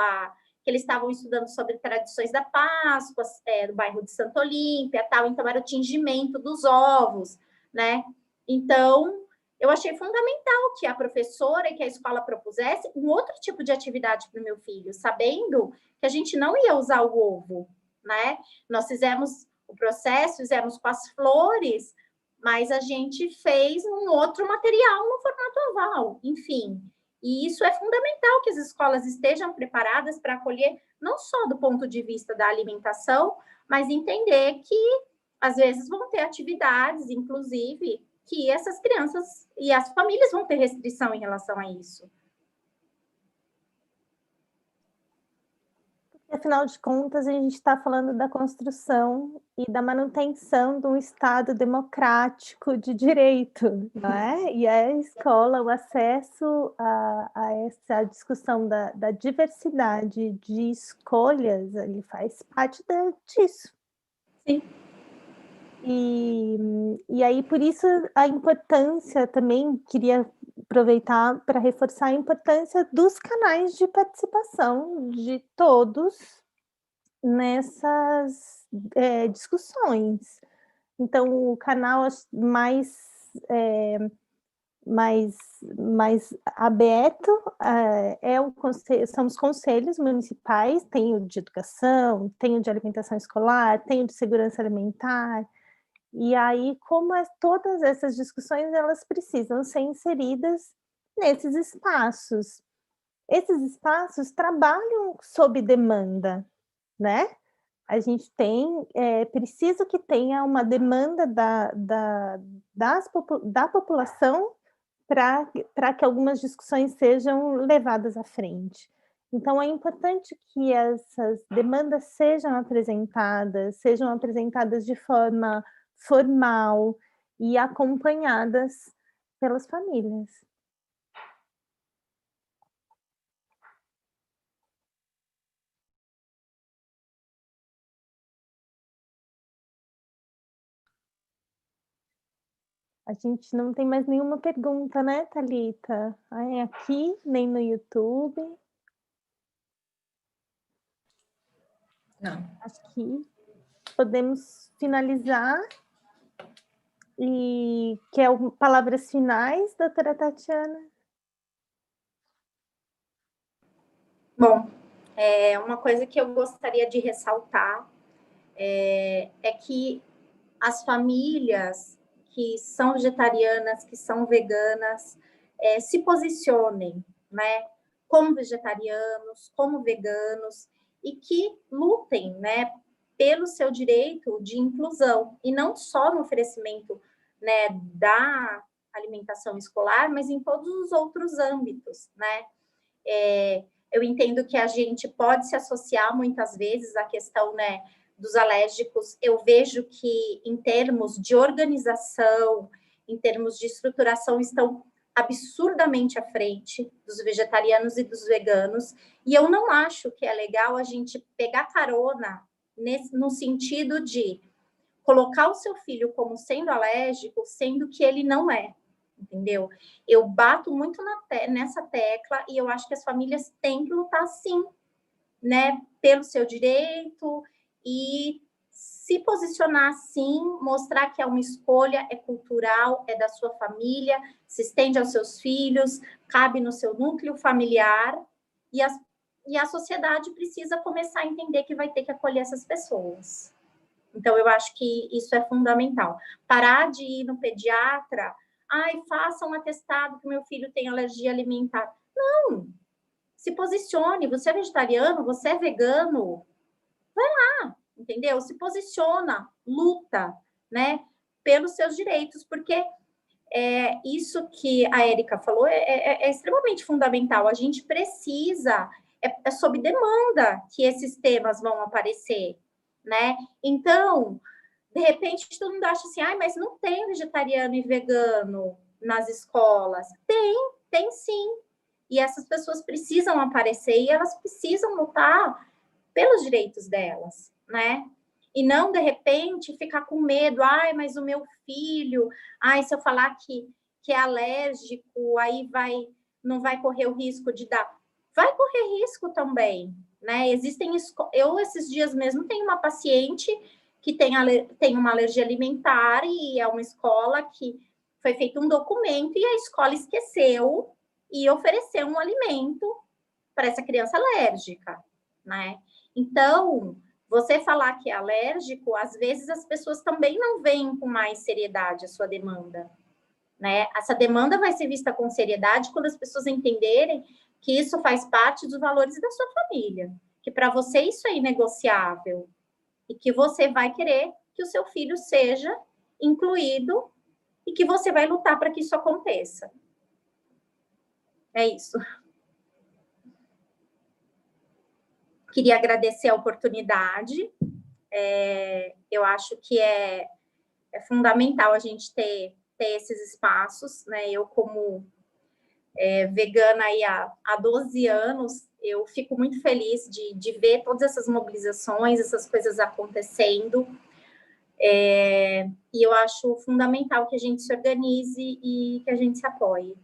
que eles estavam estudando sobre tradições da Páscoa, do bairro de Santa Olímpia, tal. Então, era o tingimento dos ovos, né? Então, eu achei fundamental que a professora e que a escola propusesse um outro tipo de atividade para o meu filho, sabendo que a gente não ia usar o ovo, né? Nós fizemos o processo, fizemos com as flores, mas a gente fez um outro material no formato oval, enfim. E isso é fundamental que as escolas estejam preparadas para acolher, não só do ponto de vista da alimentação, mas entender que, às vezes, vão ter atividades, inclusive, que essas crianças e as famílias vão ter restrição em relação a isso. Afinal de contas, a gente está falando da construção e da manutenção de um Estado democrático de direito, não é? E a escola, o acesso a essa discussão da diversidade de escolhas, ele faz parte disso. Sim. E aí, por isso, a importância também, queria aproveitar para reforçar a importância dos canais de participação de todos nessas discussões. Então, o canal mais aberto são os conselhos municipais, tem o de educação, tem o de alimentação escolar, tem o de segurança alimentar. E aí, como todas essas discussões, elas precisam ser inseridas nesses espaços. Esses espaços trabalham sob demanda, né? A gente preciso que tenha uma demanda da população para que algumas discussões sejam levadas à frente. Então, é importante que essas demandas sejam apresentadas de forma formal e acompanhadas pelas famílias. A gente não tem mais nenhuma pergunta, né, Thalita? Ai, aqui, nem no YouTube. Não. Acho que podemos finalizar. E quer palavras finais, doutora Tatiana? Bom, uma coisa que eu gostaria de ressaltar é que as famílias que são vegetarianas, que são veganas, se posicionem, né, como vegetarianos, como veganos, e que lutem, né, pelo seu direito de inclusão, e não só no oferecimento, né, da alimentação escolar, mas em todos os outros âmbitos, né. Eu entendo que a gente pode se associar muitas vezes à questão, né, dos alérgicos. Eu vejo que, em termos de organização, em termos de estruturação, estão absurdamente à frente dos vegetarianos e dos veganos, e eu não acho que é legal a gente pegar carona no sentido de colocar o seu filho como sendo alérgico, sendo que ele não é, entendeu? Eu bato muito nessa tecla e eu acho que as famílias têm que lutar, sim, né, pelo seu direito e se posicionar, sim, mostrar que é uma escolha, é cultural, é da sua família, se estende aos seus filhos, cabe no seu núcleo familiar, e a sociedade precisa começar a entender que vai ter que acolher essas pessoas. Então, eu acho que isso é fundamental. Parar de ir no pediatra, faça um atestado que meu filho tem alergia alimentar. Não! Se posicione, você é vegetariano, você é vegano, vai lá, entendeu? Se posiciona, luta, né, pelos seus direitos, porque isso que a Érica falou é extremamente fundamental. A gente precisa, é sob demanda que esses temas vão aparecer, né? Então, de repente, todo mundo acha assim, mas não tem vegetariano e vegano nas escolas. Tem sim. E essas pessoas precisam aparecer e elas precisam lutar pelos direitos delas, né? E não, de repente, ficar com medo. Mas o meu filho... se eu falar que é alérgico, aí não vai correr o risco de dar... Vai correr risco também, né? Existem... Eu, esses dias mesmo, tenho uma paciente que tem uma alergia alimentar e é uma escola que foi feito um documento e a escola esqueceu e ofereceu um alimento para essa criança alérgica, né? Então, você falar que é alérgico, às vezes as pessoas também não veem com mais seriedade a sua demanda, né? Essa demanda vai ser vista com seriedade quando as pessoas entenderem que isso faz parte dos valores da sua família, que para você isso é inegociável e que você vai querer que o seu filho seja incluído e que você vai lutar para que isso aconteça. É isso. Queria agradecer a oportunidade. Eu acho que é fundamental a gente ter esses espaços, né? Eu, como vegana aí há 12 anos, eu fico muito feliz de ver todas essas mobilizações, essas coisas acontecendo. E eu acho fundamental que a gente se organize e que a gente se apoie.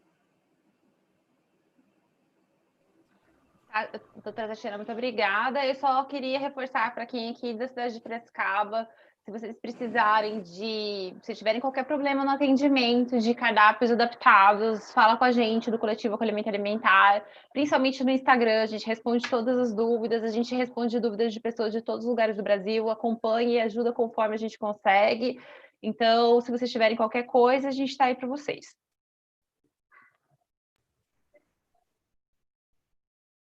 Doutora Tatiana, muito obrigada. Eu só queria reforçar para quem aqui da cidade de Piracicaba, se vocês precisarem se tiverem qualquer problema no atendimento de cardápios adaptados, fala com a gente do Coletivo Acolhimento Alimentar, principalmente no Instagram, a gente responde todas as dúvidas, a gente responde dúvidas de pessoas de todos os lugares do Brasil, acompanha e ajuda conforme a gente consegue. Então, se vocês tiverem qualquer coisa, a gente está aí para vocês.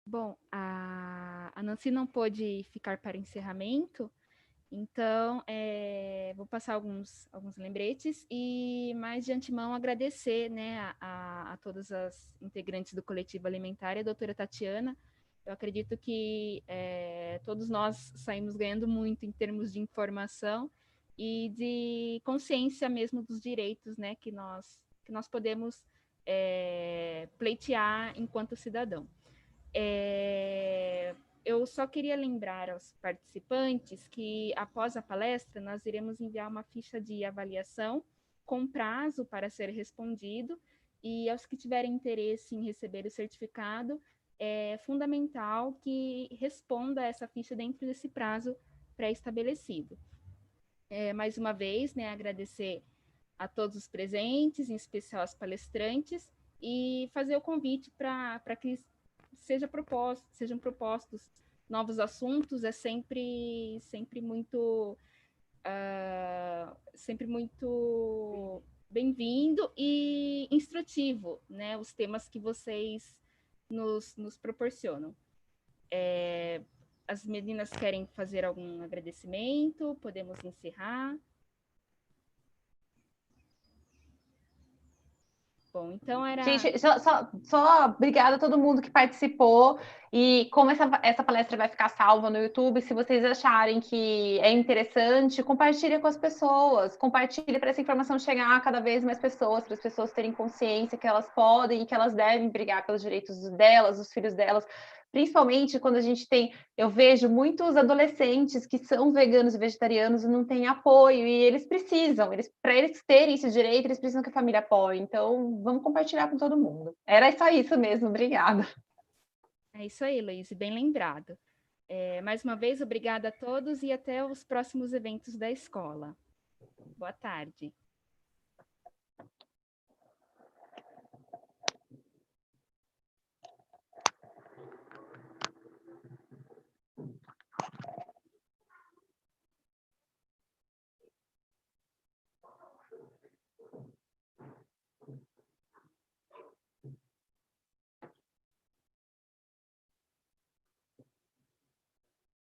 Bom, a Nancy não pôde ficar para o encerramento, Então, vou passar alguns lembretes e, mais de antemão, agradecer, né, a todas as integrantes do Coletivo Alimentar e a doutora Tatiana. Eu acredito que todos nós saímos ganhando muito em termos de informação e de consciência mesmo dos direitos, né, que nós podemos pleitear enquanto cidadão. Eu só queria lembrar aos participantes que, após a palestra, nós iremos enviar uma ficha de avaliação com prazo para ser respondido, e aos que tiverem interesse em receber o certificado, é fundamental que responda essa ficha dentro desse prazo pré-estabelecido. Mais uma vez, né, agradecer a todos os presentes, em especial aos palestrantes, e fazer o convite para que sejam propostos novos assuntos. É sempre muito bem-vindo e instrutivo, né, os temas que vocês nos proporcionam. As meninas querem fazer algum agradecimento? Podemos encerrar? Bom, então era... Gente, só obrigada a todo mundo que participou, e como essa palestra vai ficar salva no YouTube, se vocês acharem que é interessante, compartilhe com as pessoas, compartilhe para essa informação chegar a cada vez mais pessoas, para as pessoas terem consciência que elas podem e que elas devem brigar pelos direitos delas, dos filhos delas, principalmente quando a gente eu vejo muitos adolescentes que são veganos e vegetarianos e não têm apoio, e eles precisam, para eles terem esse direito, eles precisam que a família apoie. Então, vamos compartilhar com todo mundo. Era só isso mesmo, obrigada. É isso aí, Luiz, bem lembrado. Mais uma vez, obrigada a todos e até os próximos eventos da escola. Boa tarde.